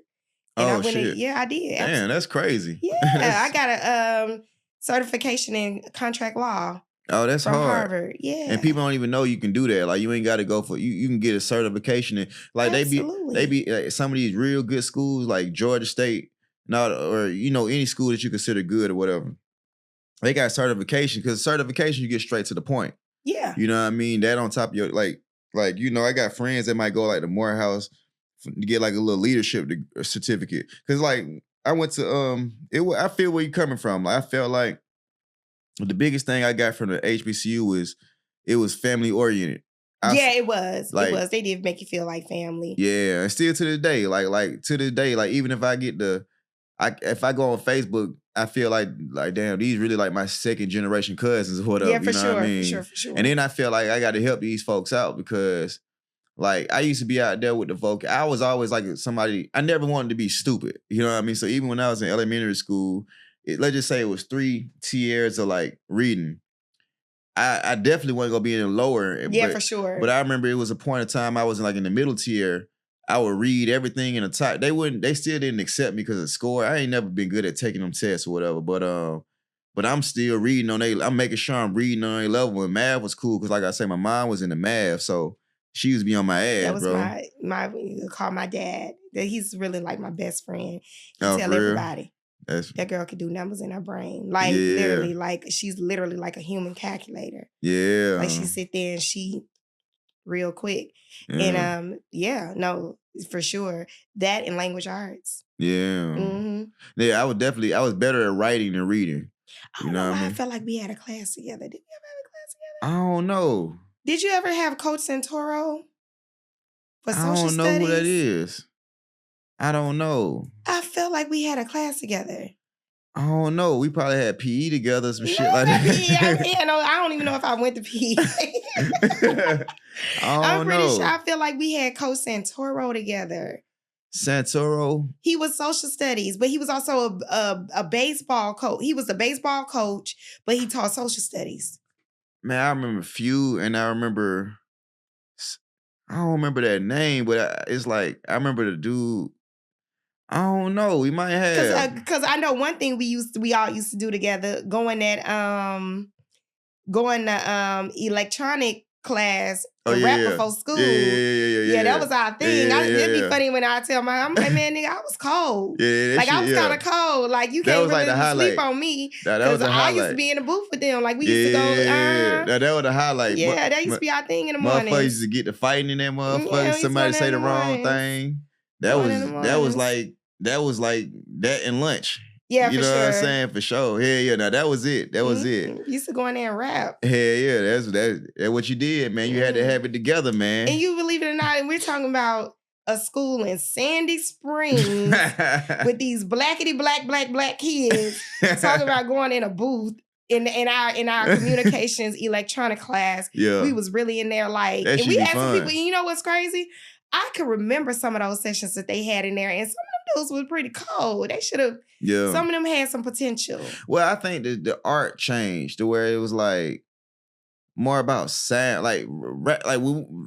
And shit. I did. Damn, that's crazy. Yeah, I got a certification in contract law. Oh, that's from hard. Harvard. Yeah. And people don't even know you can do that. Like, you ain't got to go for you can get a certification, and like Absolutely. they be like, some of these real good schools like Georgia State, or any school that you consider good or whatever. They got certification, because certification you get straight to the point. Yeah. You know what I mean? That on top of your like I got friends that might go like to Morehouse to get like a little leadership certificate. Cause like I went to I feel where you're coming from. Like, I felt like the biggest thing I got from the HBCU was it was family oriented. It was. It was. They did make you feel like family. Yeah, and still to this day, like to this day, like even if I get if I go on Facebook, I feel like damn, these really like my second generation cousins or whatever. Yeah, for sure, what I mean? for sure. And then I feel like I got to help these folks out, because like I used to be out there with the folk. I was always like somebody, I never wanted to be stupid. You know what I mean? So even when I was in elementary school, let's just say it was 3 tiers of like reading. I definitely wasn't gonna be in the lower. Yeah, for sure. But I remember it was a point of time I was in the middle tier. I would read everything in the top. They still didn't accept me because of score. I ain't never been good at taking them tests or whatever. But I'm still reading on I'm making sure I'm reading on a level. And math was cool because, like I say, my mom was into math, so she used to be on my ass. That was bro. my you call my dad. He's really like my best friend. He tell for real? Everybody. That girl could do numbers in her brain. Like literally, like she's literally like a human calculator. Yeah. Like she sit there and she real quick. And no, for sure. That and language arts. Yeah. Mm-hmm. Yeah, I was better at writing than reading. You know what I mean? I felt like we had a class together. Did we ever have a class together? I don't know. Did you ever have Coach Santoro for social studies? I don't know who that is. I don't know. I felt like we had a class together. I don't know. We probably had PE together, some shit like that. I don't even know if I went to PE. I'm pretty sure. I feel like we had Coach Santoro together. Santoro? He was social studies, but he was also a baseball coach. He was a baseball coach, but he taught social studies. Man, I remember few, and I don't remember that name, but it's like, I remember the dude. I don't know. We might have, because I know one thing we all used to do together, going to electronic class Oh, and yeah, rap yeah. before school. Yeah, that was our thing. It'd be funny when I tell I'm like, man, nigga, I was cold. Yeah, like, I was kind of cold. Like, you can't really sleep on me. Because I used to be in the booth with them. Like, we used to go, Now, that was the highlight. Yeah, that used to be our thing in the morning. Motherfuckers used to get to fighting in that motherfucker. Somebody say the wrong thing. That was like that in lunch. Yeah, you know what I'm saying? For sure. Yeah. Now that was it. That was it. Used to go in there and rap. Hell yeah, that's what you did, man. You had to have it together, man. And you believe it or not, and we're talking about a school in Sandy Springs with these blackity black kids talking about going in a booth in our communications electronic class. Yeah. We was really in there like, that and we asked fun. people, you know what's crazy? I can remember some of those sessions that they had in there, and some of them dudes was pretty cold. They should have. Yeah. Some of them had some potential. Well, I think the art changed to where it was like more about sound, like rap, like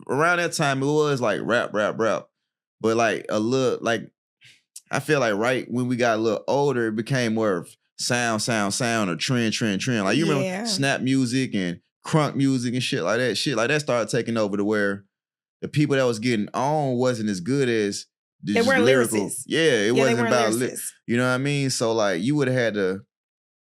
around that time it was like rap, but like a little like I feel like right when we got a little older, it became more of sound, or trend. Like you remember snap music and crunk music and shit like that. Shit like that started taking over to where the people that was getting on wasn't as good as they weren't lyrical. Lyricists. Yeah, it wasn't about you know what I mean? So like you would have had to,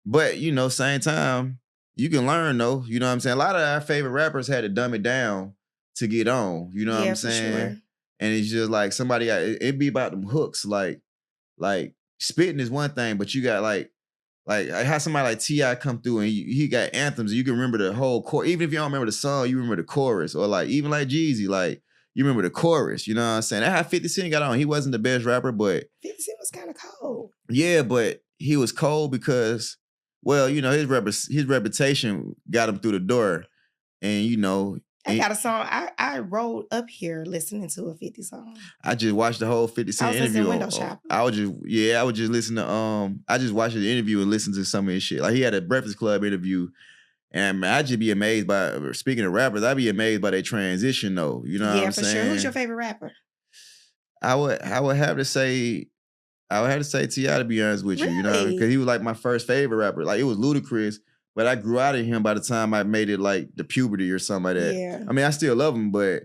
but you know, same time, you can learn though. You know what I'm saying? A lot of our favorite rappers had to dumb it down to get on. You know what I'm saying? Sure. And it's just like somebody got it be about them hooks. Like spitting is one thing, but you got like how somebody like T.I. come through and he got anthems and you can remember the whole chorus. Even if you don't remember the song, you remember the chorus. Or like even like Jeezy, like you remember the chorus. You know what I'm saying? That's how 50 Cent got on. He wasn't the best rapper, but 50 Cent was kind of cold. Yeah, but he was cold because, well, you know, his reputation got him through the door. And you know, I got a song. I rolled up here listening to a 50 song. I just watched the whole 50 Cent interview. I would just listen to I just watched the interview and listen to some of his shit. Like he had a Breakfast Club interview, and I'd just be amazed by, speaking of rappers, I'd be amazed by their transition though. You know what I'm saying? Yeah, for sure. Who's your favorite rapper? I would have to say T.I. to be honest with you. You know, because he was like my first favorite rapper. Like it was Ludacris. But I grew out of him by the time I made it like the puberty or something like that. Yeah. I mean, I still love him, but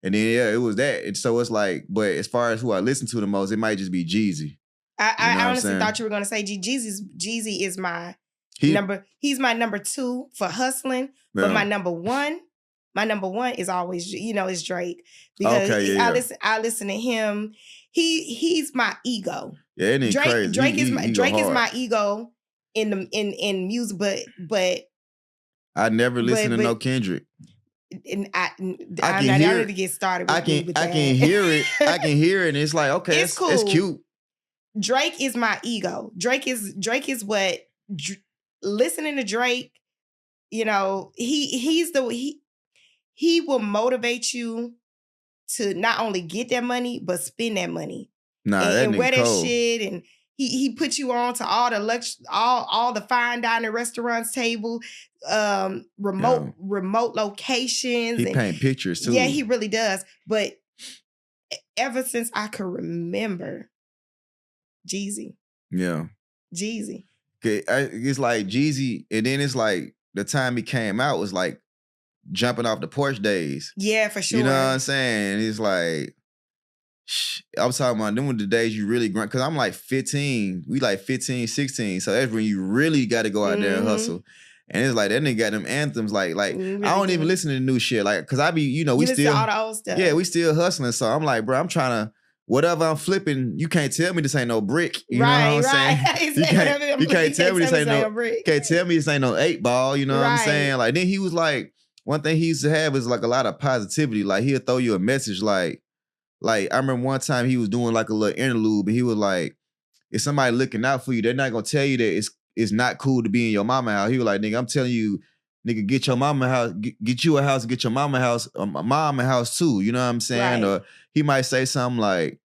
and then it was that. And so it's like, but as far as who I listen to the most, it might just be Jeezy. I honestly thought you were gonna say Jeezy is my number. He's my number 2 for hustling, but my number one is always is Drake because I listen to him. He's my ego. Yeah, it ain't crazy. Drake is my ego. In music, but I never listen to no Kendrick. And I'm not ready to get started. I can hear it. I can hear it, and it's like okay, it's cool. It's cute. Drake is my ego. Drake is what listening to Drake. You know, he will motivate you to not only get that money but spend that money. And wear that shit and. He put you on to all the all the fine dining restaurants table, remote locations. He paint pictures too. Yeah, he really does. But ever since I could remember, Jeezy. Yeah. Jeezy. Okay, it's like Jeezy, and then it's like the time he came out was like jumping off the porch days. Yeah, for sure. You know what I'm saying? It's like. I was talking about them were the days you really grunt because I'm like 15. We like 15, 16. So that's when you really got to go out there and hustle. And it's like that nigga got them anthems. Like really I don't even listen to the new shit. Like because I be we still all the old stuff. Yeah, we still hustling. So I'm like, bro, I'm trying to whatever I'm flipping. You can't tell me this ain't no brick. You know what I'm saying? You can't tell me this ain't no brick. Can't tell me this ain't no 8-ball. You know what I'm saying? Like then he was like one thing he used to have is like a lot of positivity. Like he'll throw you a message like I remember one time he was doing like a little interlude, but he was like, if somebody looking out for you, they're not gonna tell you that it's not cool to be in your mama house. He was like, nigga, I'm telling you, nigga, get your mama house, get you a house, get your mama house, mom a house too. You know what I'm saying? Right. Or he might say something like,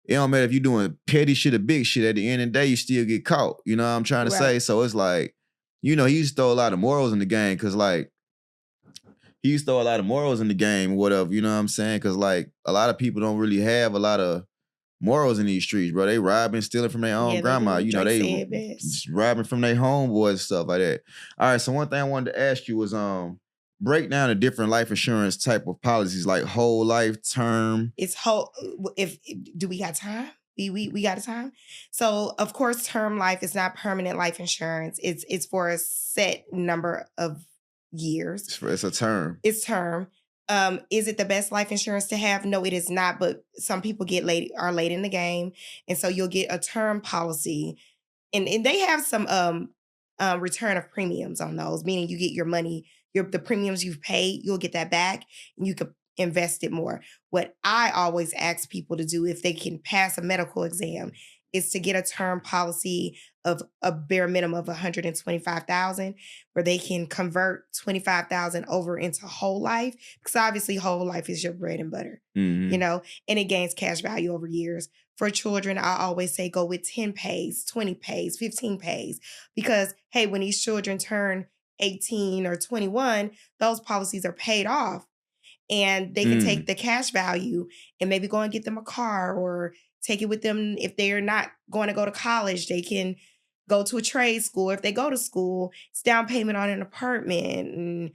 it don't matter if you're doing petty shit or big shit, at the end of the day, you still get caught. You know what I'm trying to say? So it's like, you know, he used to throw a lot of morals in the game because like, he used to throw a lot of morals in the game, whatever, you know what I'm saying? Because, like, a lot of people don't really have a lot of morals in these streets, bro. They robbing, stealing from their own grandma. You know, they robbing from their homeboys and stuff like that. All right, so one thing I wanted to ask you was, break down the different life insurance type of policies, like whole life, term. It's whole. Do we got time? We got time. So of course, term life is not permanent life insurance. It's for a set number of years. It's a term. It's term. Is it the best life insurance to have? No, it is not. But some people are late in the game, and so you'll get a term policy, and they have some return of premiums on those, meaning you get your money, the premiums you've paid, you'll get that back, and you could invest it more. What I always ask people to do if they can pass a medical exam is to get a term policy of a bare minimum of $125,000, where they can convert $25,000 over into whole life, because obviously whole life is your bread and butter, Mm-hmm. you know, and it gains cash value over years. For children, I always say go with 10 pays, 20 pays, 15 pays, because hey, when these children turn 18 or 21, those policies are paid off. And they can take the cash value and maybe go and get them a car, or take it with them if they're not going to go to college. They can go to a trade school. If they go to school, it's down payment on an apartment and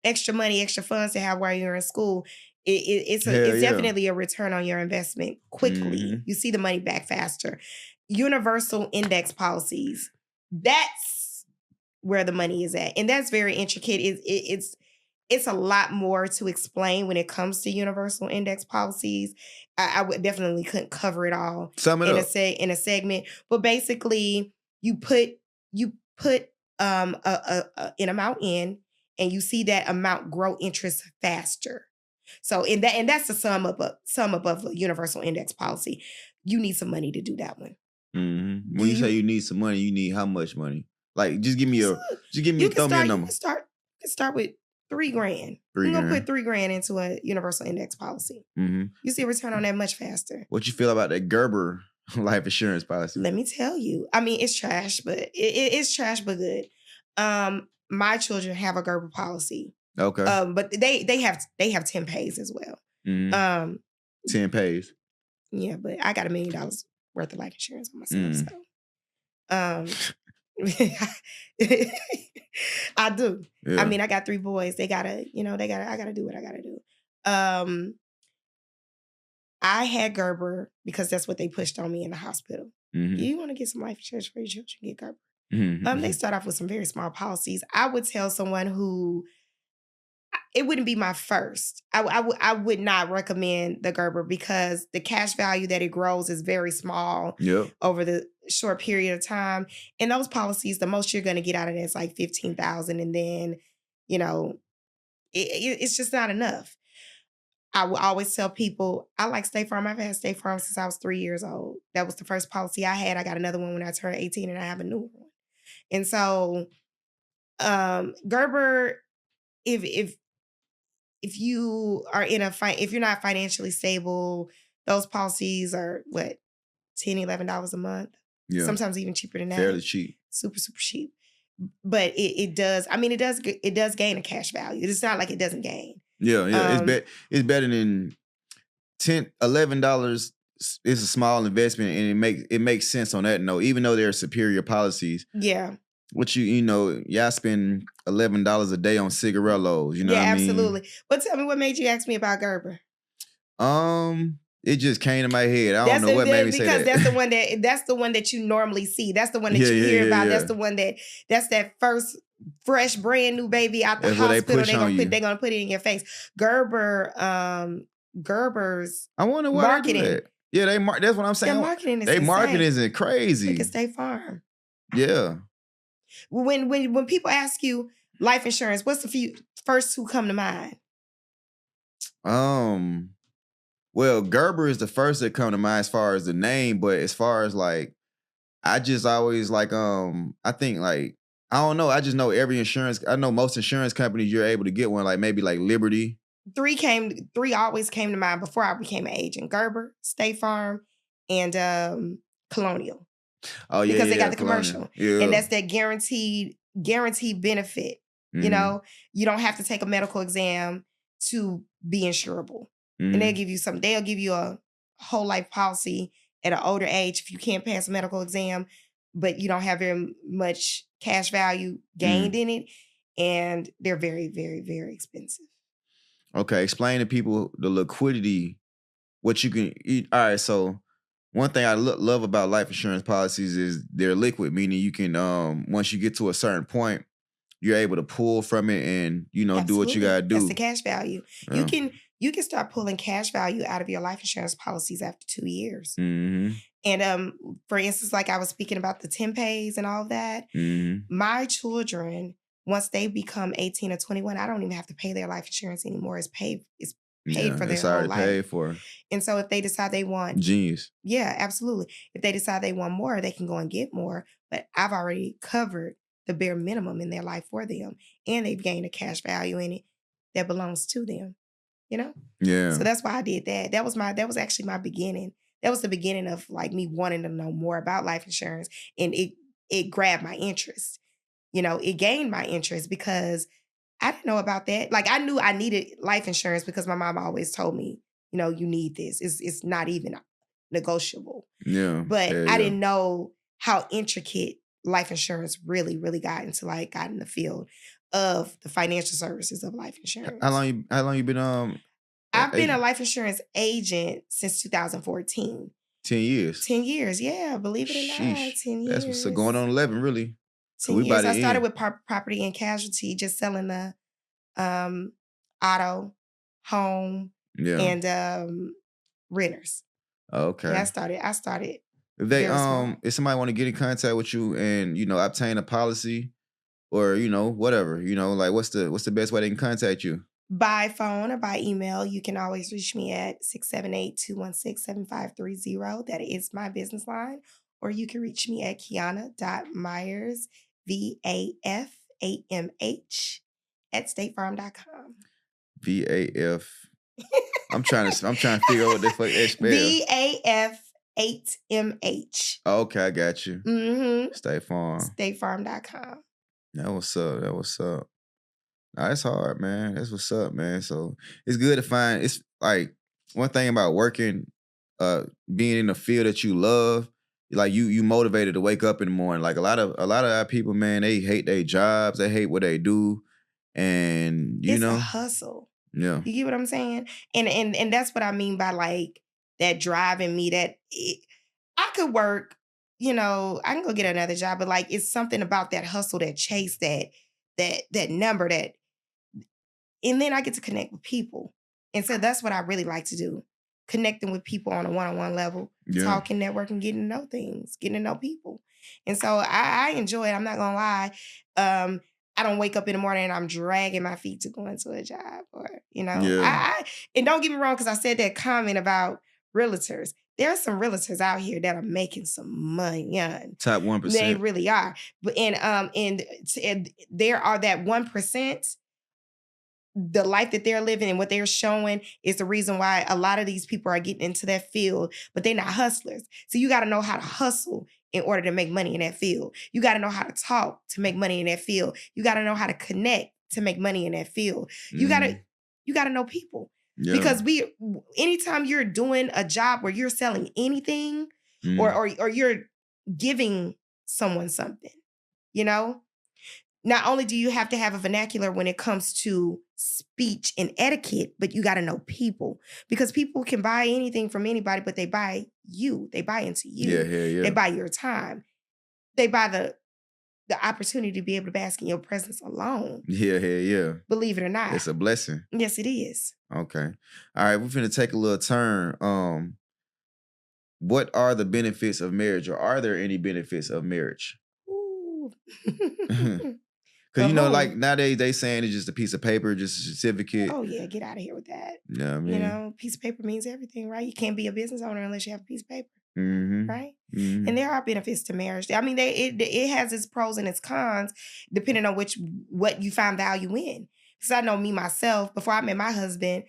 extra money, extra funds to have while you're in school. It's definitely a return on your investment quickly. Mm-hmm. You see the money back faster. Universal index policies, that's where the money is at. And that's very intricate. It's a lot more to explain when it comes to universal index policies. I would definitely couldn't cover it all in a segment. But basically, you put an amount in, and you see that amount grow interest faster. So that's the sum above a universal index policy. You need some money to do that one. Mm-hmm. When you say you need some money, you need how much money? Like, throw me a number. You can start with $3,000. You're gonna put $3,000 into a universal index policy. Mm-hmm. You see a return on that much faster. What you feel about that Gerber life insurance policy? Let me tell you. I mean, it's trash, but it's trash but good. My children have a Gerber policy. Okay. But they have 10 pays as well. Mm-hmm. 10 pays. Yeah, but I got $1 million worth of life insurance on myself. So I do. Yeah. I mean, I got 3 boys. I gotta do what I gotta do. I had Gerber because that's what they pushed on me in the hospital. Mm-hmm. You want to get some life insurance for your children, get Gerber. Mm-hmm. They start off with some very small policies. I would tell someone who, it wouldn't be my first. I would not recommend the Gerber, because the cash value that it grows is very small over the short period of time. And those policies, the most you're going to get out of it is like $15,000. And then, it's just not enough. I will always tell people, I like State Farm. I've had State Farm since I was 3 years old. That was the first policy I had. I got another one when I turned 18, and I have a new one. And so, Gerber, if you are if you're not financially stable, those policies are what, $10, $11 a month. Yeah. Sometimes even cheaper than that. Fairly cheap. Super, super cheap. But it does gain a cash value. It's not like it doesn't gain. Yeah. It's better than $10, $11. It's a small investment, and it makes sense on that note, even though there are superior policies. Yeah. What y'all spend $11 a day on cigarillos, you know what I mean? Absolutely. But tell me, what made you ask me about Gerber? It just came to my head. I don't know what made me say that. Because that's the one that you normally see. That's the one that you hear about. Yeah. That's the one that's that first fresh, brand new baby out the hospital. They're gonna put it in your face. Gerber's I wonder why marketing. They do that. Yeah, that's what I'm saying. Their marketing isn't crazy. Look at State Farm. Yeah. When people ask you life insurance, what's the first 2 come to mind? Well, Gerber is the first that come to mind as far as the name, but as far as like, I just always like, I think like, I don't know. I just know I know most insurance companies, you're able to get one, like maybe like Liberty. 3 always came to mind before I became an agent. Gerber, State Farm, and Colonial. Oh yeah, because they got the Colonial. commercial, yeah. And that's that guaranteed benefit. Mm-hmm. You don't have to take a medical exam to be insurable. Mm-hmm. And they'll give you a whole life policy at an older age if you can't pass a medical exam, but you don't have very much cash value gained in it. and they're very, very, very expensive. Okay, explain to people the liquidity, what you can eat. All right, so one thing I love about life insurance policies is they're liquid, meaning you can once you get to a certain point, you're able to pull from it and do what you Absolutely. gotta That's the do. cash value. Yeah. You can start pulling cash value out of your life insurance policies after 2 years. Mm-hmm. And for instance, like I was speaking about the 10 pays and all of that, my children, once they become 18 or 21, I don't even have to pay their life insurance anymore. It's paid for their It's whole already life. paid for. And so if they decide they want Genius. Yeah, absolutely. If they decide they want more, they can go and get more. But I've already covered the bare minimum in their life for them. And they've gained a cash value in it that belongs to them. Yeah. So that's why I did that. That was actually my beginning. That was the beginning of like me wanting to know more about life insurance. And it grabbed my interest. It gained my interest because I didn't know about that. Like I knew I needed life insurance because my mom always told me, you need this. It's not even negotiable. Yeah. But I didn't know how intricate life insurance really, really got in the field of the financial services of life insurance. How long you been I've been a life insurance agent since 2014. 10 years. 10 years, yeah. Believe it or not, 10 years. That's what's going on 11, really. 10 years. I started with property and casualty, just selling the auto, home, and renters. Okay. Yeah, I started. If somebody want to get in contact with you and obtain a policy or whatever, like what's the best way they can contact you? By phone or by email, you can always reach me at 678-216-7530. That is my business line. Or you can reach me at Keyonna.Myers, VAFAMH, at statefarm.com. VAF. I'm trying to figure out what the fuck that spell. VAF8MH. Okay, I got you. Mm-hmm. State Farm. Statefarm.com. That what's up. Nah, that's hard, man. That's what's up, man. So it's good to find. It's like one thing about working, being in the field that you love. Like you motivated to wake up in the morning. Like a lot of our people, man, they hate their jobs. They hate what they do, and it's a hustle. Yeah, you get what I'm saying, and that's what I mean by like that driving me. I could work. I can go get another job, but like it's something about that hustle, that chase, that number, and then I get to connect with people. And so that's what I really like to do. Connecting with people on a one-on-one level, talking, networking, getting to know things, getting to know people. And so I enjoy it. I'm not going to lie. I don't wake up in the morning and I'm dragging my feet to go into a job and don't get me wrong, because I said that comment about realtors. There are some realtors out here that are making some money. Top 1%. They really are. But and there are that 1%. The life that they're living and what they're showing is the reason why a lot of these people are getting into that field, but they're not hustlers. So you got to know how to hustle in order to make money in that field. You got to know how to talk to make money in that field. You got to know how to connect to make money in that field. You got to know people. Yeah. Because anytime you're doing a job where you're selling anything or you're giving someone something, not only do you have to have a vernacular when it comes to speech and etiquette, but you got to know people, because people can buy anything from anybody, but they buy you. They buy into you. Yeah. They buy your time. They buy the opportunity to be able to bask in your presence alone. Yeah. Believe it or not. It's a blessing. Yes, it is. Okay. All right. We're finna take a little turn. What are the benefits of marriage, or are there any benefits of marriage? Ooh. Because, like nowadays they saying it's just a piece of paper, just a certificate. Oh, yeah. Get out of here with that. Yeah, I mean. Piece of paper means everything, right? You can't be a business owner unless you have a piece of paper. Mm-hmm. Right? Mm-hmm. And there are benefits to marriage. I mean, it has its pros and its cons, depending on what you find value in. Because I know me, myself, before I met my husband,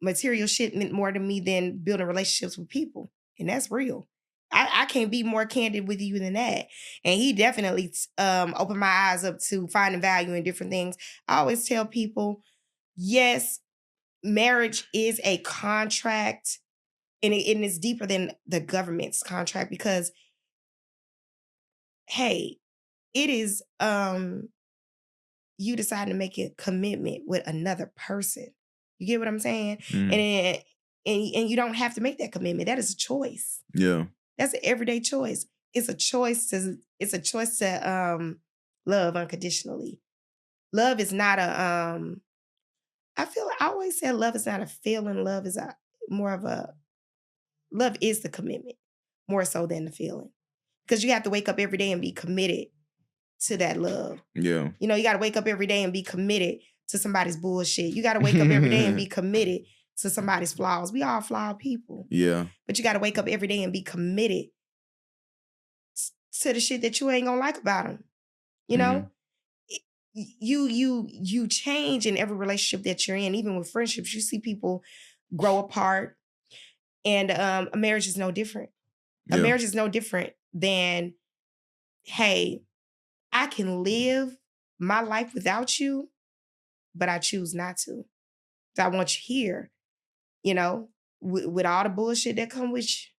material shit meant more to me than building relationships with people. And that's real. I can't be more candid with you than that. And he definitely opened my eyes up to finding value in different things. I always tell people, yes, marriage is a contract, and it's deeper than the government's contract, because, hey, it is you decide to make a commitment with another person. You get what I'm saying? Mm. And you don't have to make that commitment. That is a choice. Yeah. That's an everyday choice. It's a choice to love unconditionally. Love is not a I always say love is not a feeling. Love is love is the commitment more so than the feeling. Because you have to wake up every day and be committed to that love. Yeah. You got to wake up every day and be committed to somebody's bullshit. You got to wake up every day and be committed to somebody's flaws. We all flawed people. Yeah. But you got to wake up every day and be committed to the shit that you ain't gonna like about them. You know? You change in every relationship that you're in, even with friendships. You see people grow apart, and a marriage is no different. A marriage is no different than, hey, I can live my life without you, but I choose not to. So I want you here, with all the bullshit that come with you.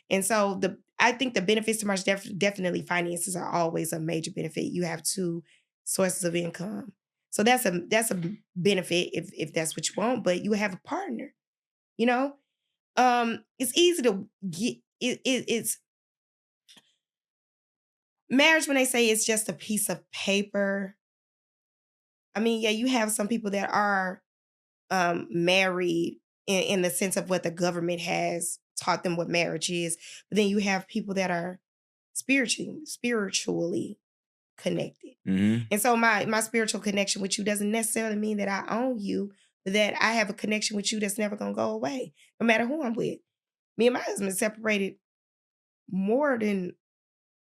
And so I think the benefits to marriage, definitely finances are always a major benefit. You have 2 sources of income. So that's a benefit if that's what you want, but you have a partner, It's easy to get, it's marriage when they say it's just a piece of paper. I mean, yeah, you have some people that are married in the sense of what the government has taught them what marriage is. But then you have people that are spiritually connected. And so my spiritual connection with you doesn't necessarily mean that I own you, but that I have a connection with you that's never going to go away, no matter who I'm with. Me and my husband separated more than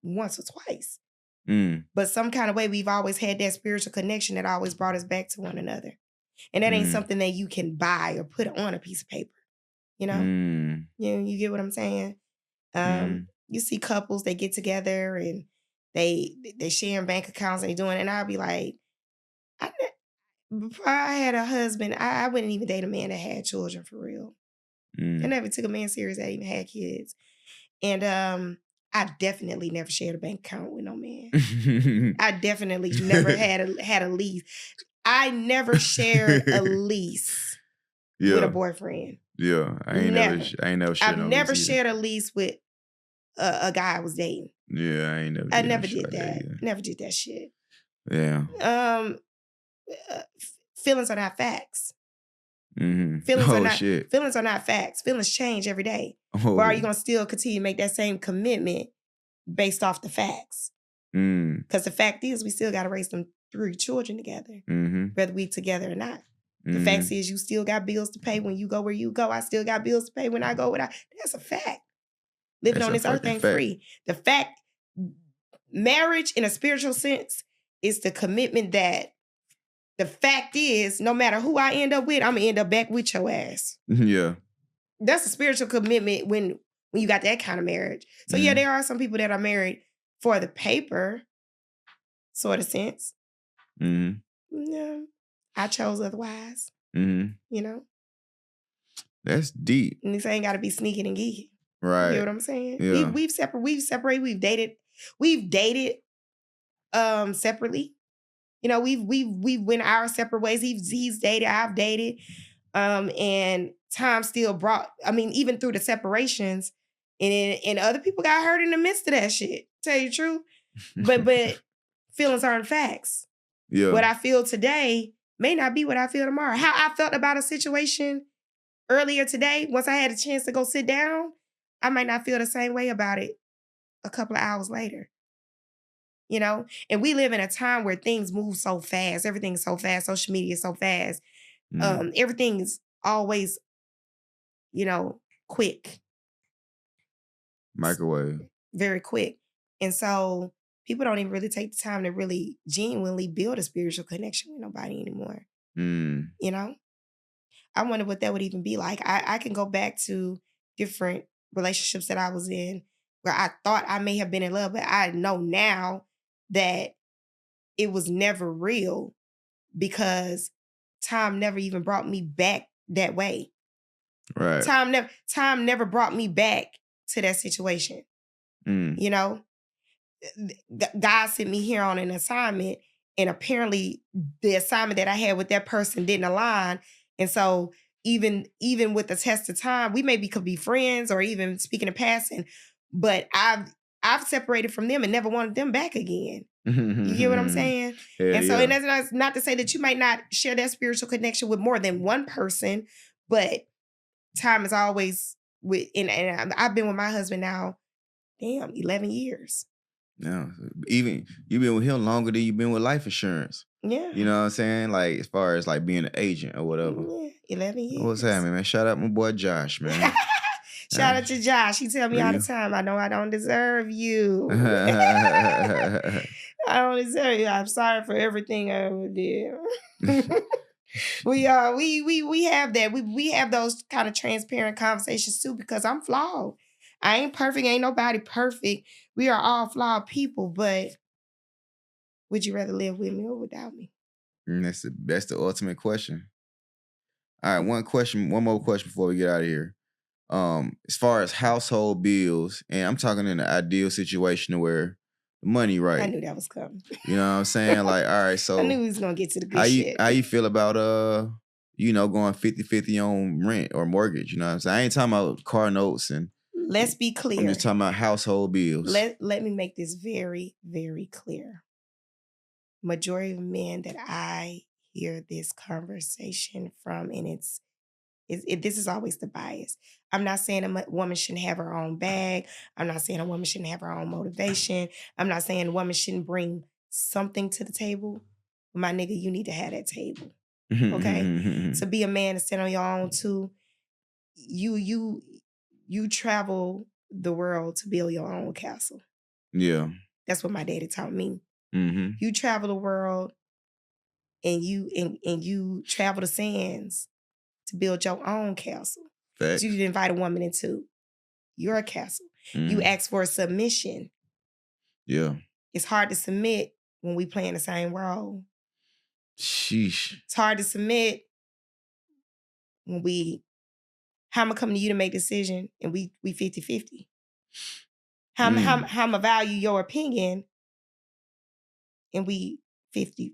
once or twice. But some kind of way, we've always had that spiritual connection that always brought us back to one another. And that ain't something that you can buy or put on a piece of paper. You get what I'm saying? You see couples, they get together and they share bank accounts and they doing it. And I'll be like, before I had a husband, I wouldn't even date a man that had children for real. I never took a man serious that even had kids. And I definitely never shared a bank account with no man. I definitely never had a lease. I never shared a lease with a boyfriend. Yeah, I ain't never shared I've never shared a lease with a guy I was dating. Yeah, I never did that. Never did that shit. Yeah. Feelings are not facts. Feelings are not facts. Feelings change every day. Or are you gonna still continue to make that same commitment based off the facts? Because the fact is, we still got to raise them 3 children together, whether we together or not. The fact is, you still got bills to pay when you go where you go. I still got bills to pay when I go where That's a fact. Living on this earth ain't free. The fact, marriage in a spiritual sense is the commitment that the fact is, no matter who I end up with, I'm going to end up back with your ass. Yeah. That's a spiritual commitment when you got that kind of marriage. So yeah, there are some people that are married for the paper, sort of sense. Yeah. I chose otherwise. That's deep. And this ain't got to be sneaking and geeking. Right. You know what I'm saying? Yeah. We've separated. We've dated separately. We went our separate ways. He's dated, I've dated. And time still brought, even through the separations, and other people got hurt in the midst of that shit. Tell you the truth. But feelings aren't facts. Yeah. What I feel today may not be what I feel tomorrow. How I felt about a situation earlier today, once I had a chance to go sit down, I might not feel the same way about it a couple of hours later. And we live in a time where things move so fast. Everything's so fast. Social media is so fast. Everything's always, quick. Microwave. Very quick. And so people don't even really take the time to really genuinely build a spiritual connection with nobody anymore. I wonder what that would even be like. I can go back to different relationships that I was in where I thought I may have been in love, but I know now that it was never real because time never even brought me back that way. Right. Time never brought me back to that situation. God sent me here on an assignment, And apparently the assignment that I had with that person didn't align. And so even with the test of time, we maybe could be friends or even speaking in passing, but I've separated from them and never wanted them back again. You get what I'm saying? And so, and that's not to say that you might not share that spiritual connection with more than one person, but time is always with, and I've been with my husband now, 11 years. Yeah, even you've been with him longer than you've been with life insurance. Yeah. You know what I'm saying? Like, as far as like being an agent or whatever. Yeah, 11 years. What's happening, man? Shout out my boy Josh, man. Shout out to Josh. He tell me all the time, I know I don't deserve you. I don't deserve you. I'm sorry for everything I ever did. We have that. We have those kind of transparent conversations too, because I'm flawed. I ain't perfect. Ain't nobody perfect. We are all flawed people, but would you rather live with me or without me? That's the ultimate question. All right, one more question before we get out of here. As far as household bills, and I'm talking in an ideal situation where money right. I knew that was coming. You know what I'm saying? Like, all right, so I knew he was gonna get to the good shit. How you feel about going 50-50 on rent or mortgage? You know what I'm saying? I ain't talking about car notes and let's be clear. I'm just talking about household bills. Let me make this very, very clear. Majority of men that I hear this conversation from, and this is always the bias. I'm not saying a woman shouldn't have her own bag. I'm not saying a woman shouldn't have her own motivation. I'm not saying a woman shouldn't bring something to the table. My nigga, you need to have that table. Okay? To be a man and stand on your own too, you travel the world to build your own castle. Yeah. That's what my daddy taught me. Mm-hmm. You travel the world and you travel the sands to build your own castle. Facts. You didn't invite a woman into your castle. You ask for a submission. Yeah. It's hard to submit when we play in the same role. Sheesh. It's hard to submit when how am I coming to you to make a decision and we 50-50? How am I value your opinion and we 50?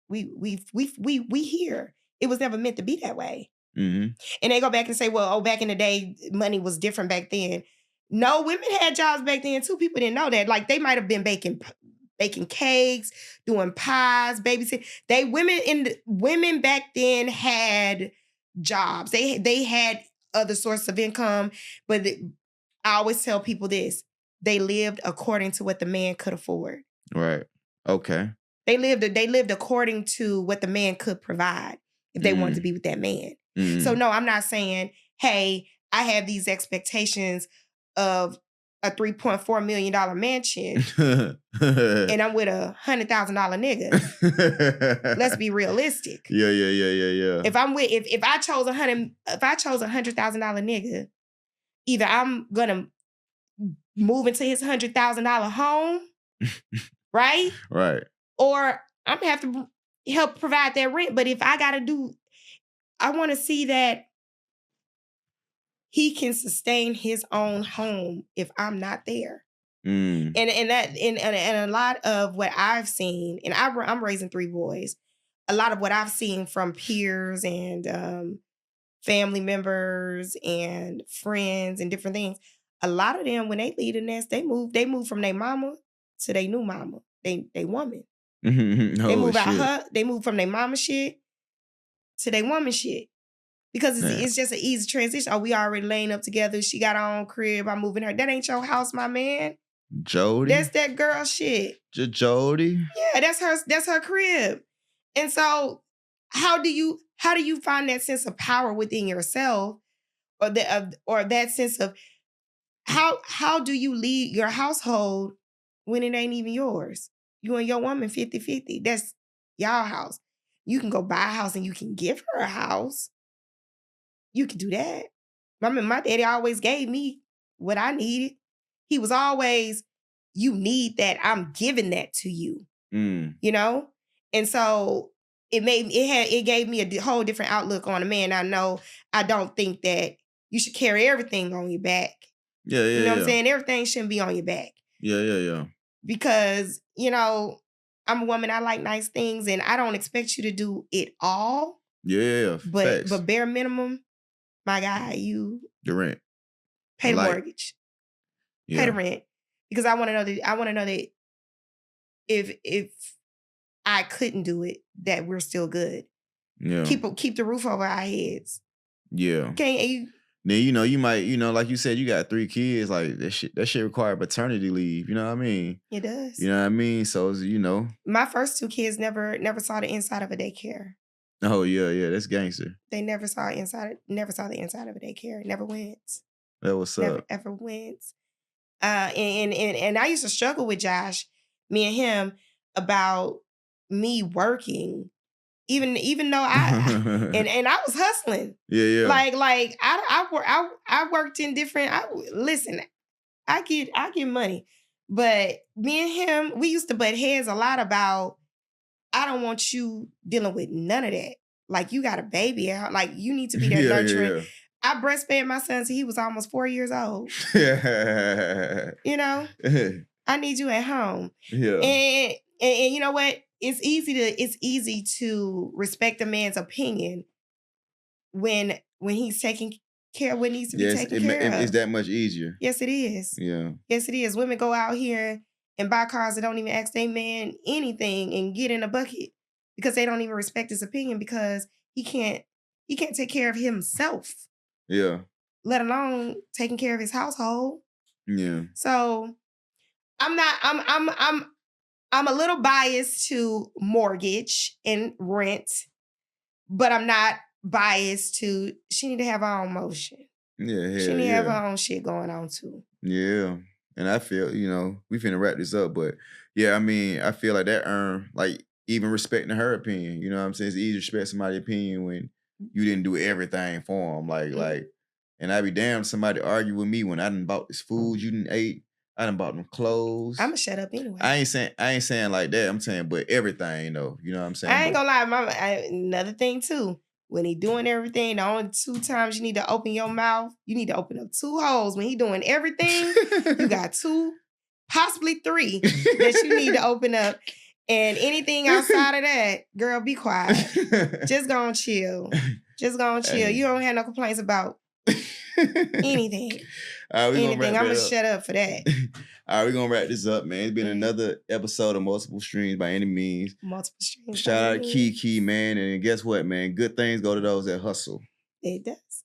We here. It was never meant to be that way. Mm-hmm. And they go back and say, well, back in the day, money was different back then. No, women had jobs back then too. People didn't know that. Like they might have been baking cakes, doing pies, babysitting. Women back then had jobs. They had other sources of income, but I always tell people this: they lived according to what the man could afford. Right. Okay. They lived according to what the man could provide if they wanted to be with that man. So no, I'm not saying, hey, I have these expectations of a $3.4 million mansion and I'm with a $100,000 nigga. Let's be realistic. Yeah. If I chose a $100,000 nigga, either I'm gonna move into his $100,000 home, right? Right. Or I'm gonna have to help provide that rent. But if I I want to see that he can sustain his own home if I'm not there. And a lot of what I've seen, and I'm raising 3 boys. A lot of what I've seen from peers and family members and friends and different things. A lot of them, when they leave the nest, they move from their mama to their new mama, they woman. They move they move from their mama shit to their woman shit. Because it's just an easy transition. Oh, we already laying up together. She got her own crib. I'm moving her. That ain't your house, my man. Jody? That's that girl shit. Jody? Yeah, that's her crib. And so how do you find that sense of power within yourself or that sense of how do you lead your household when it ain't even yours? You and your woman 50-50. That's y'all house. You can go buy a house and you can give her a house. You can do that. I mean, my daddy always gave me what I needed. He was always, you need that. I'm giving that to you. You know? And so it gave me a whole different outlook on a man. I don't think that you should carry everything on your back. Yeah. You know what I'm saying? Everything shouldn't be on your back. Yeah. Because, I'm a woman. I like nice things, and I don't expect you to do it all. Yeah, but bare minimum, my guy, you the rent, pay the mortgage, pay the rent, because I want to know that if I couldn't do it, that we're still good. Yeah, keep the roof over our heads. Yeah, okay. Then you might like you said, you got 3 kids. Like that shit require paternity leave. You know what I mean? It does. You know what I mean? So my first 2 kids never saw the inside of a daycare. Oh yeah, that's gangster. They never saw the inside of a daycare. Never went. That was up. Never ever went. And I used to struggle with Josh, me and him, about me working. Even though I and I was hustling. Yeah. Like I worked in different. Listen, I get money, but me and him, we used to butt heads a lot about. I don't want you dealing with none of that. Like you got a baby out. Like you need to be there nurturing. Yeah. I breastfed my son till he was almost 4 years old. You know, I need you at home. Yeah, and you know what? It's easy to respect a man's opinion when he's taking care of what needs to be taken care of. It's that much easier. Yes, it is. Yeah. Yes, it is. Women go out here and buy cars that don't even ask their man anything and get in a bucket because they don't even respect his opinion because he can't take care of himself. Yeah. Let alone taking care of his household. Yeah. So I'm a little biased to mortgage and rent, but I'm not biased to she need to have her own motion. Yeah, she need to have her own shit going on too. Yeah. And I feel, we finna wrap this up, but yeah, I mean, I feel like that earned, like, even respecting her opinion. You know what I'm saying? It's easy to respect somebody's opinion when you didn't do everything for them. Like, and I'd be damned somebody argue with me when I done bought this food you done ate. I done bought them clothes. I'ma shut up anyway. I ain't saying like that. I'm saying, but everything though. You know what I'm saying? I ain't gonna lie, another thing too. When he doing everything, the only 2 times you need to open your mouth, you need to open up 2 holes. When he doing everything, you got 2, possibly 3 that you need to open up. And anything outside of that, girl, be quiet. Just gonna chill. Just gonna chill. You don't have no complaints about anything. Anything. I'm gonna shut up for that. All right, we're gonna wrap this up, man. It's been another episode of Multiple Streams by any means. Multiple Streams. Shout out to Kee Kee, man. And guess what, man? Good things go to those that hustle. It does.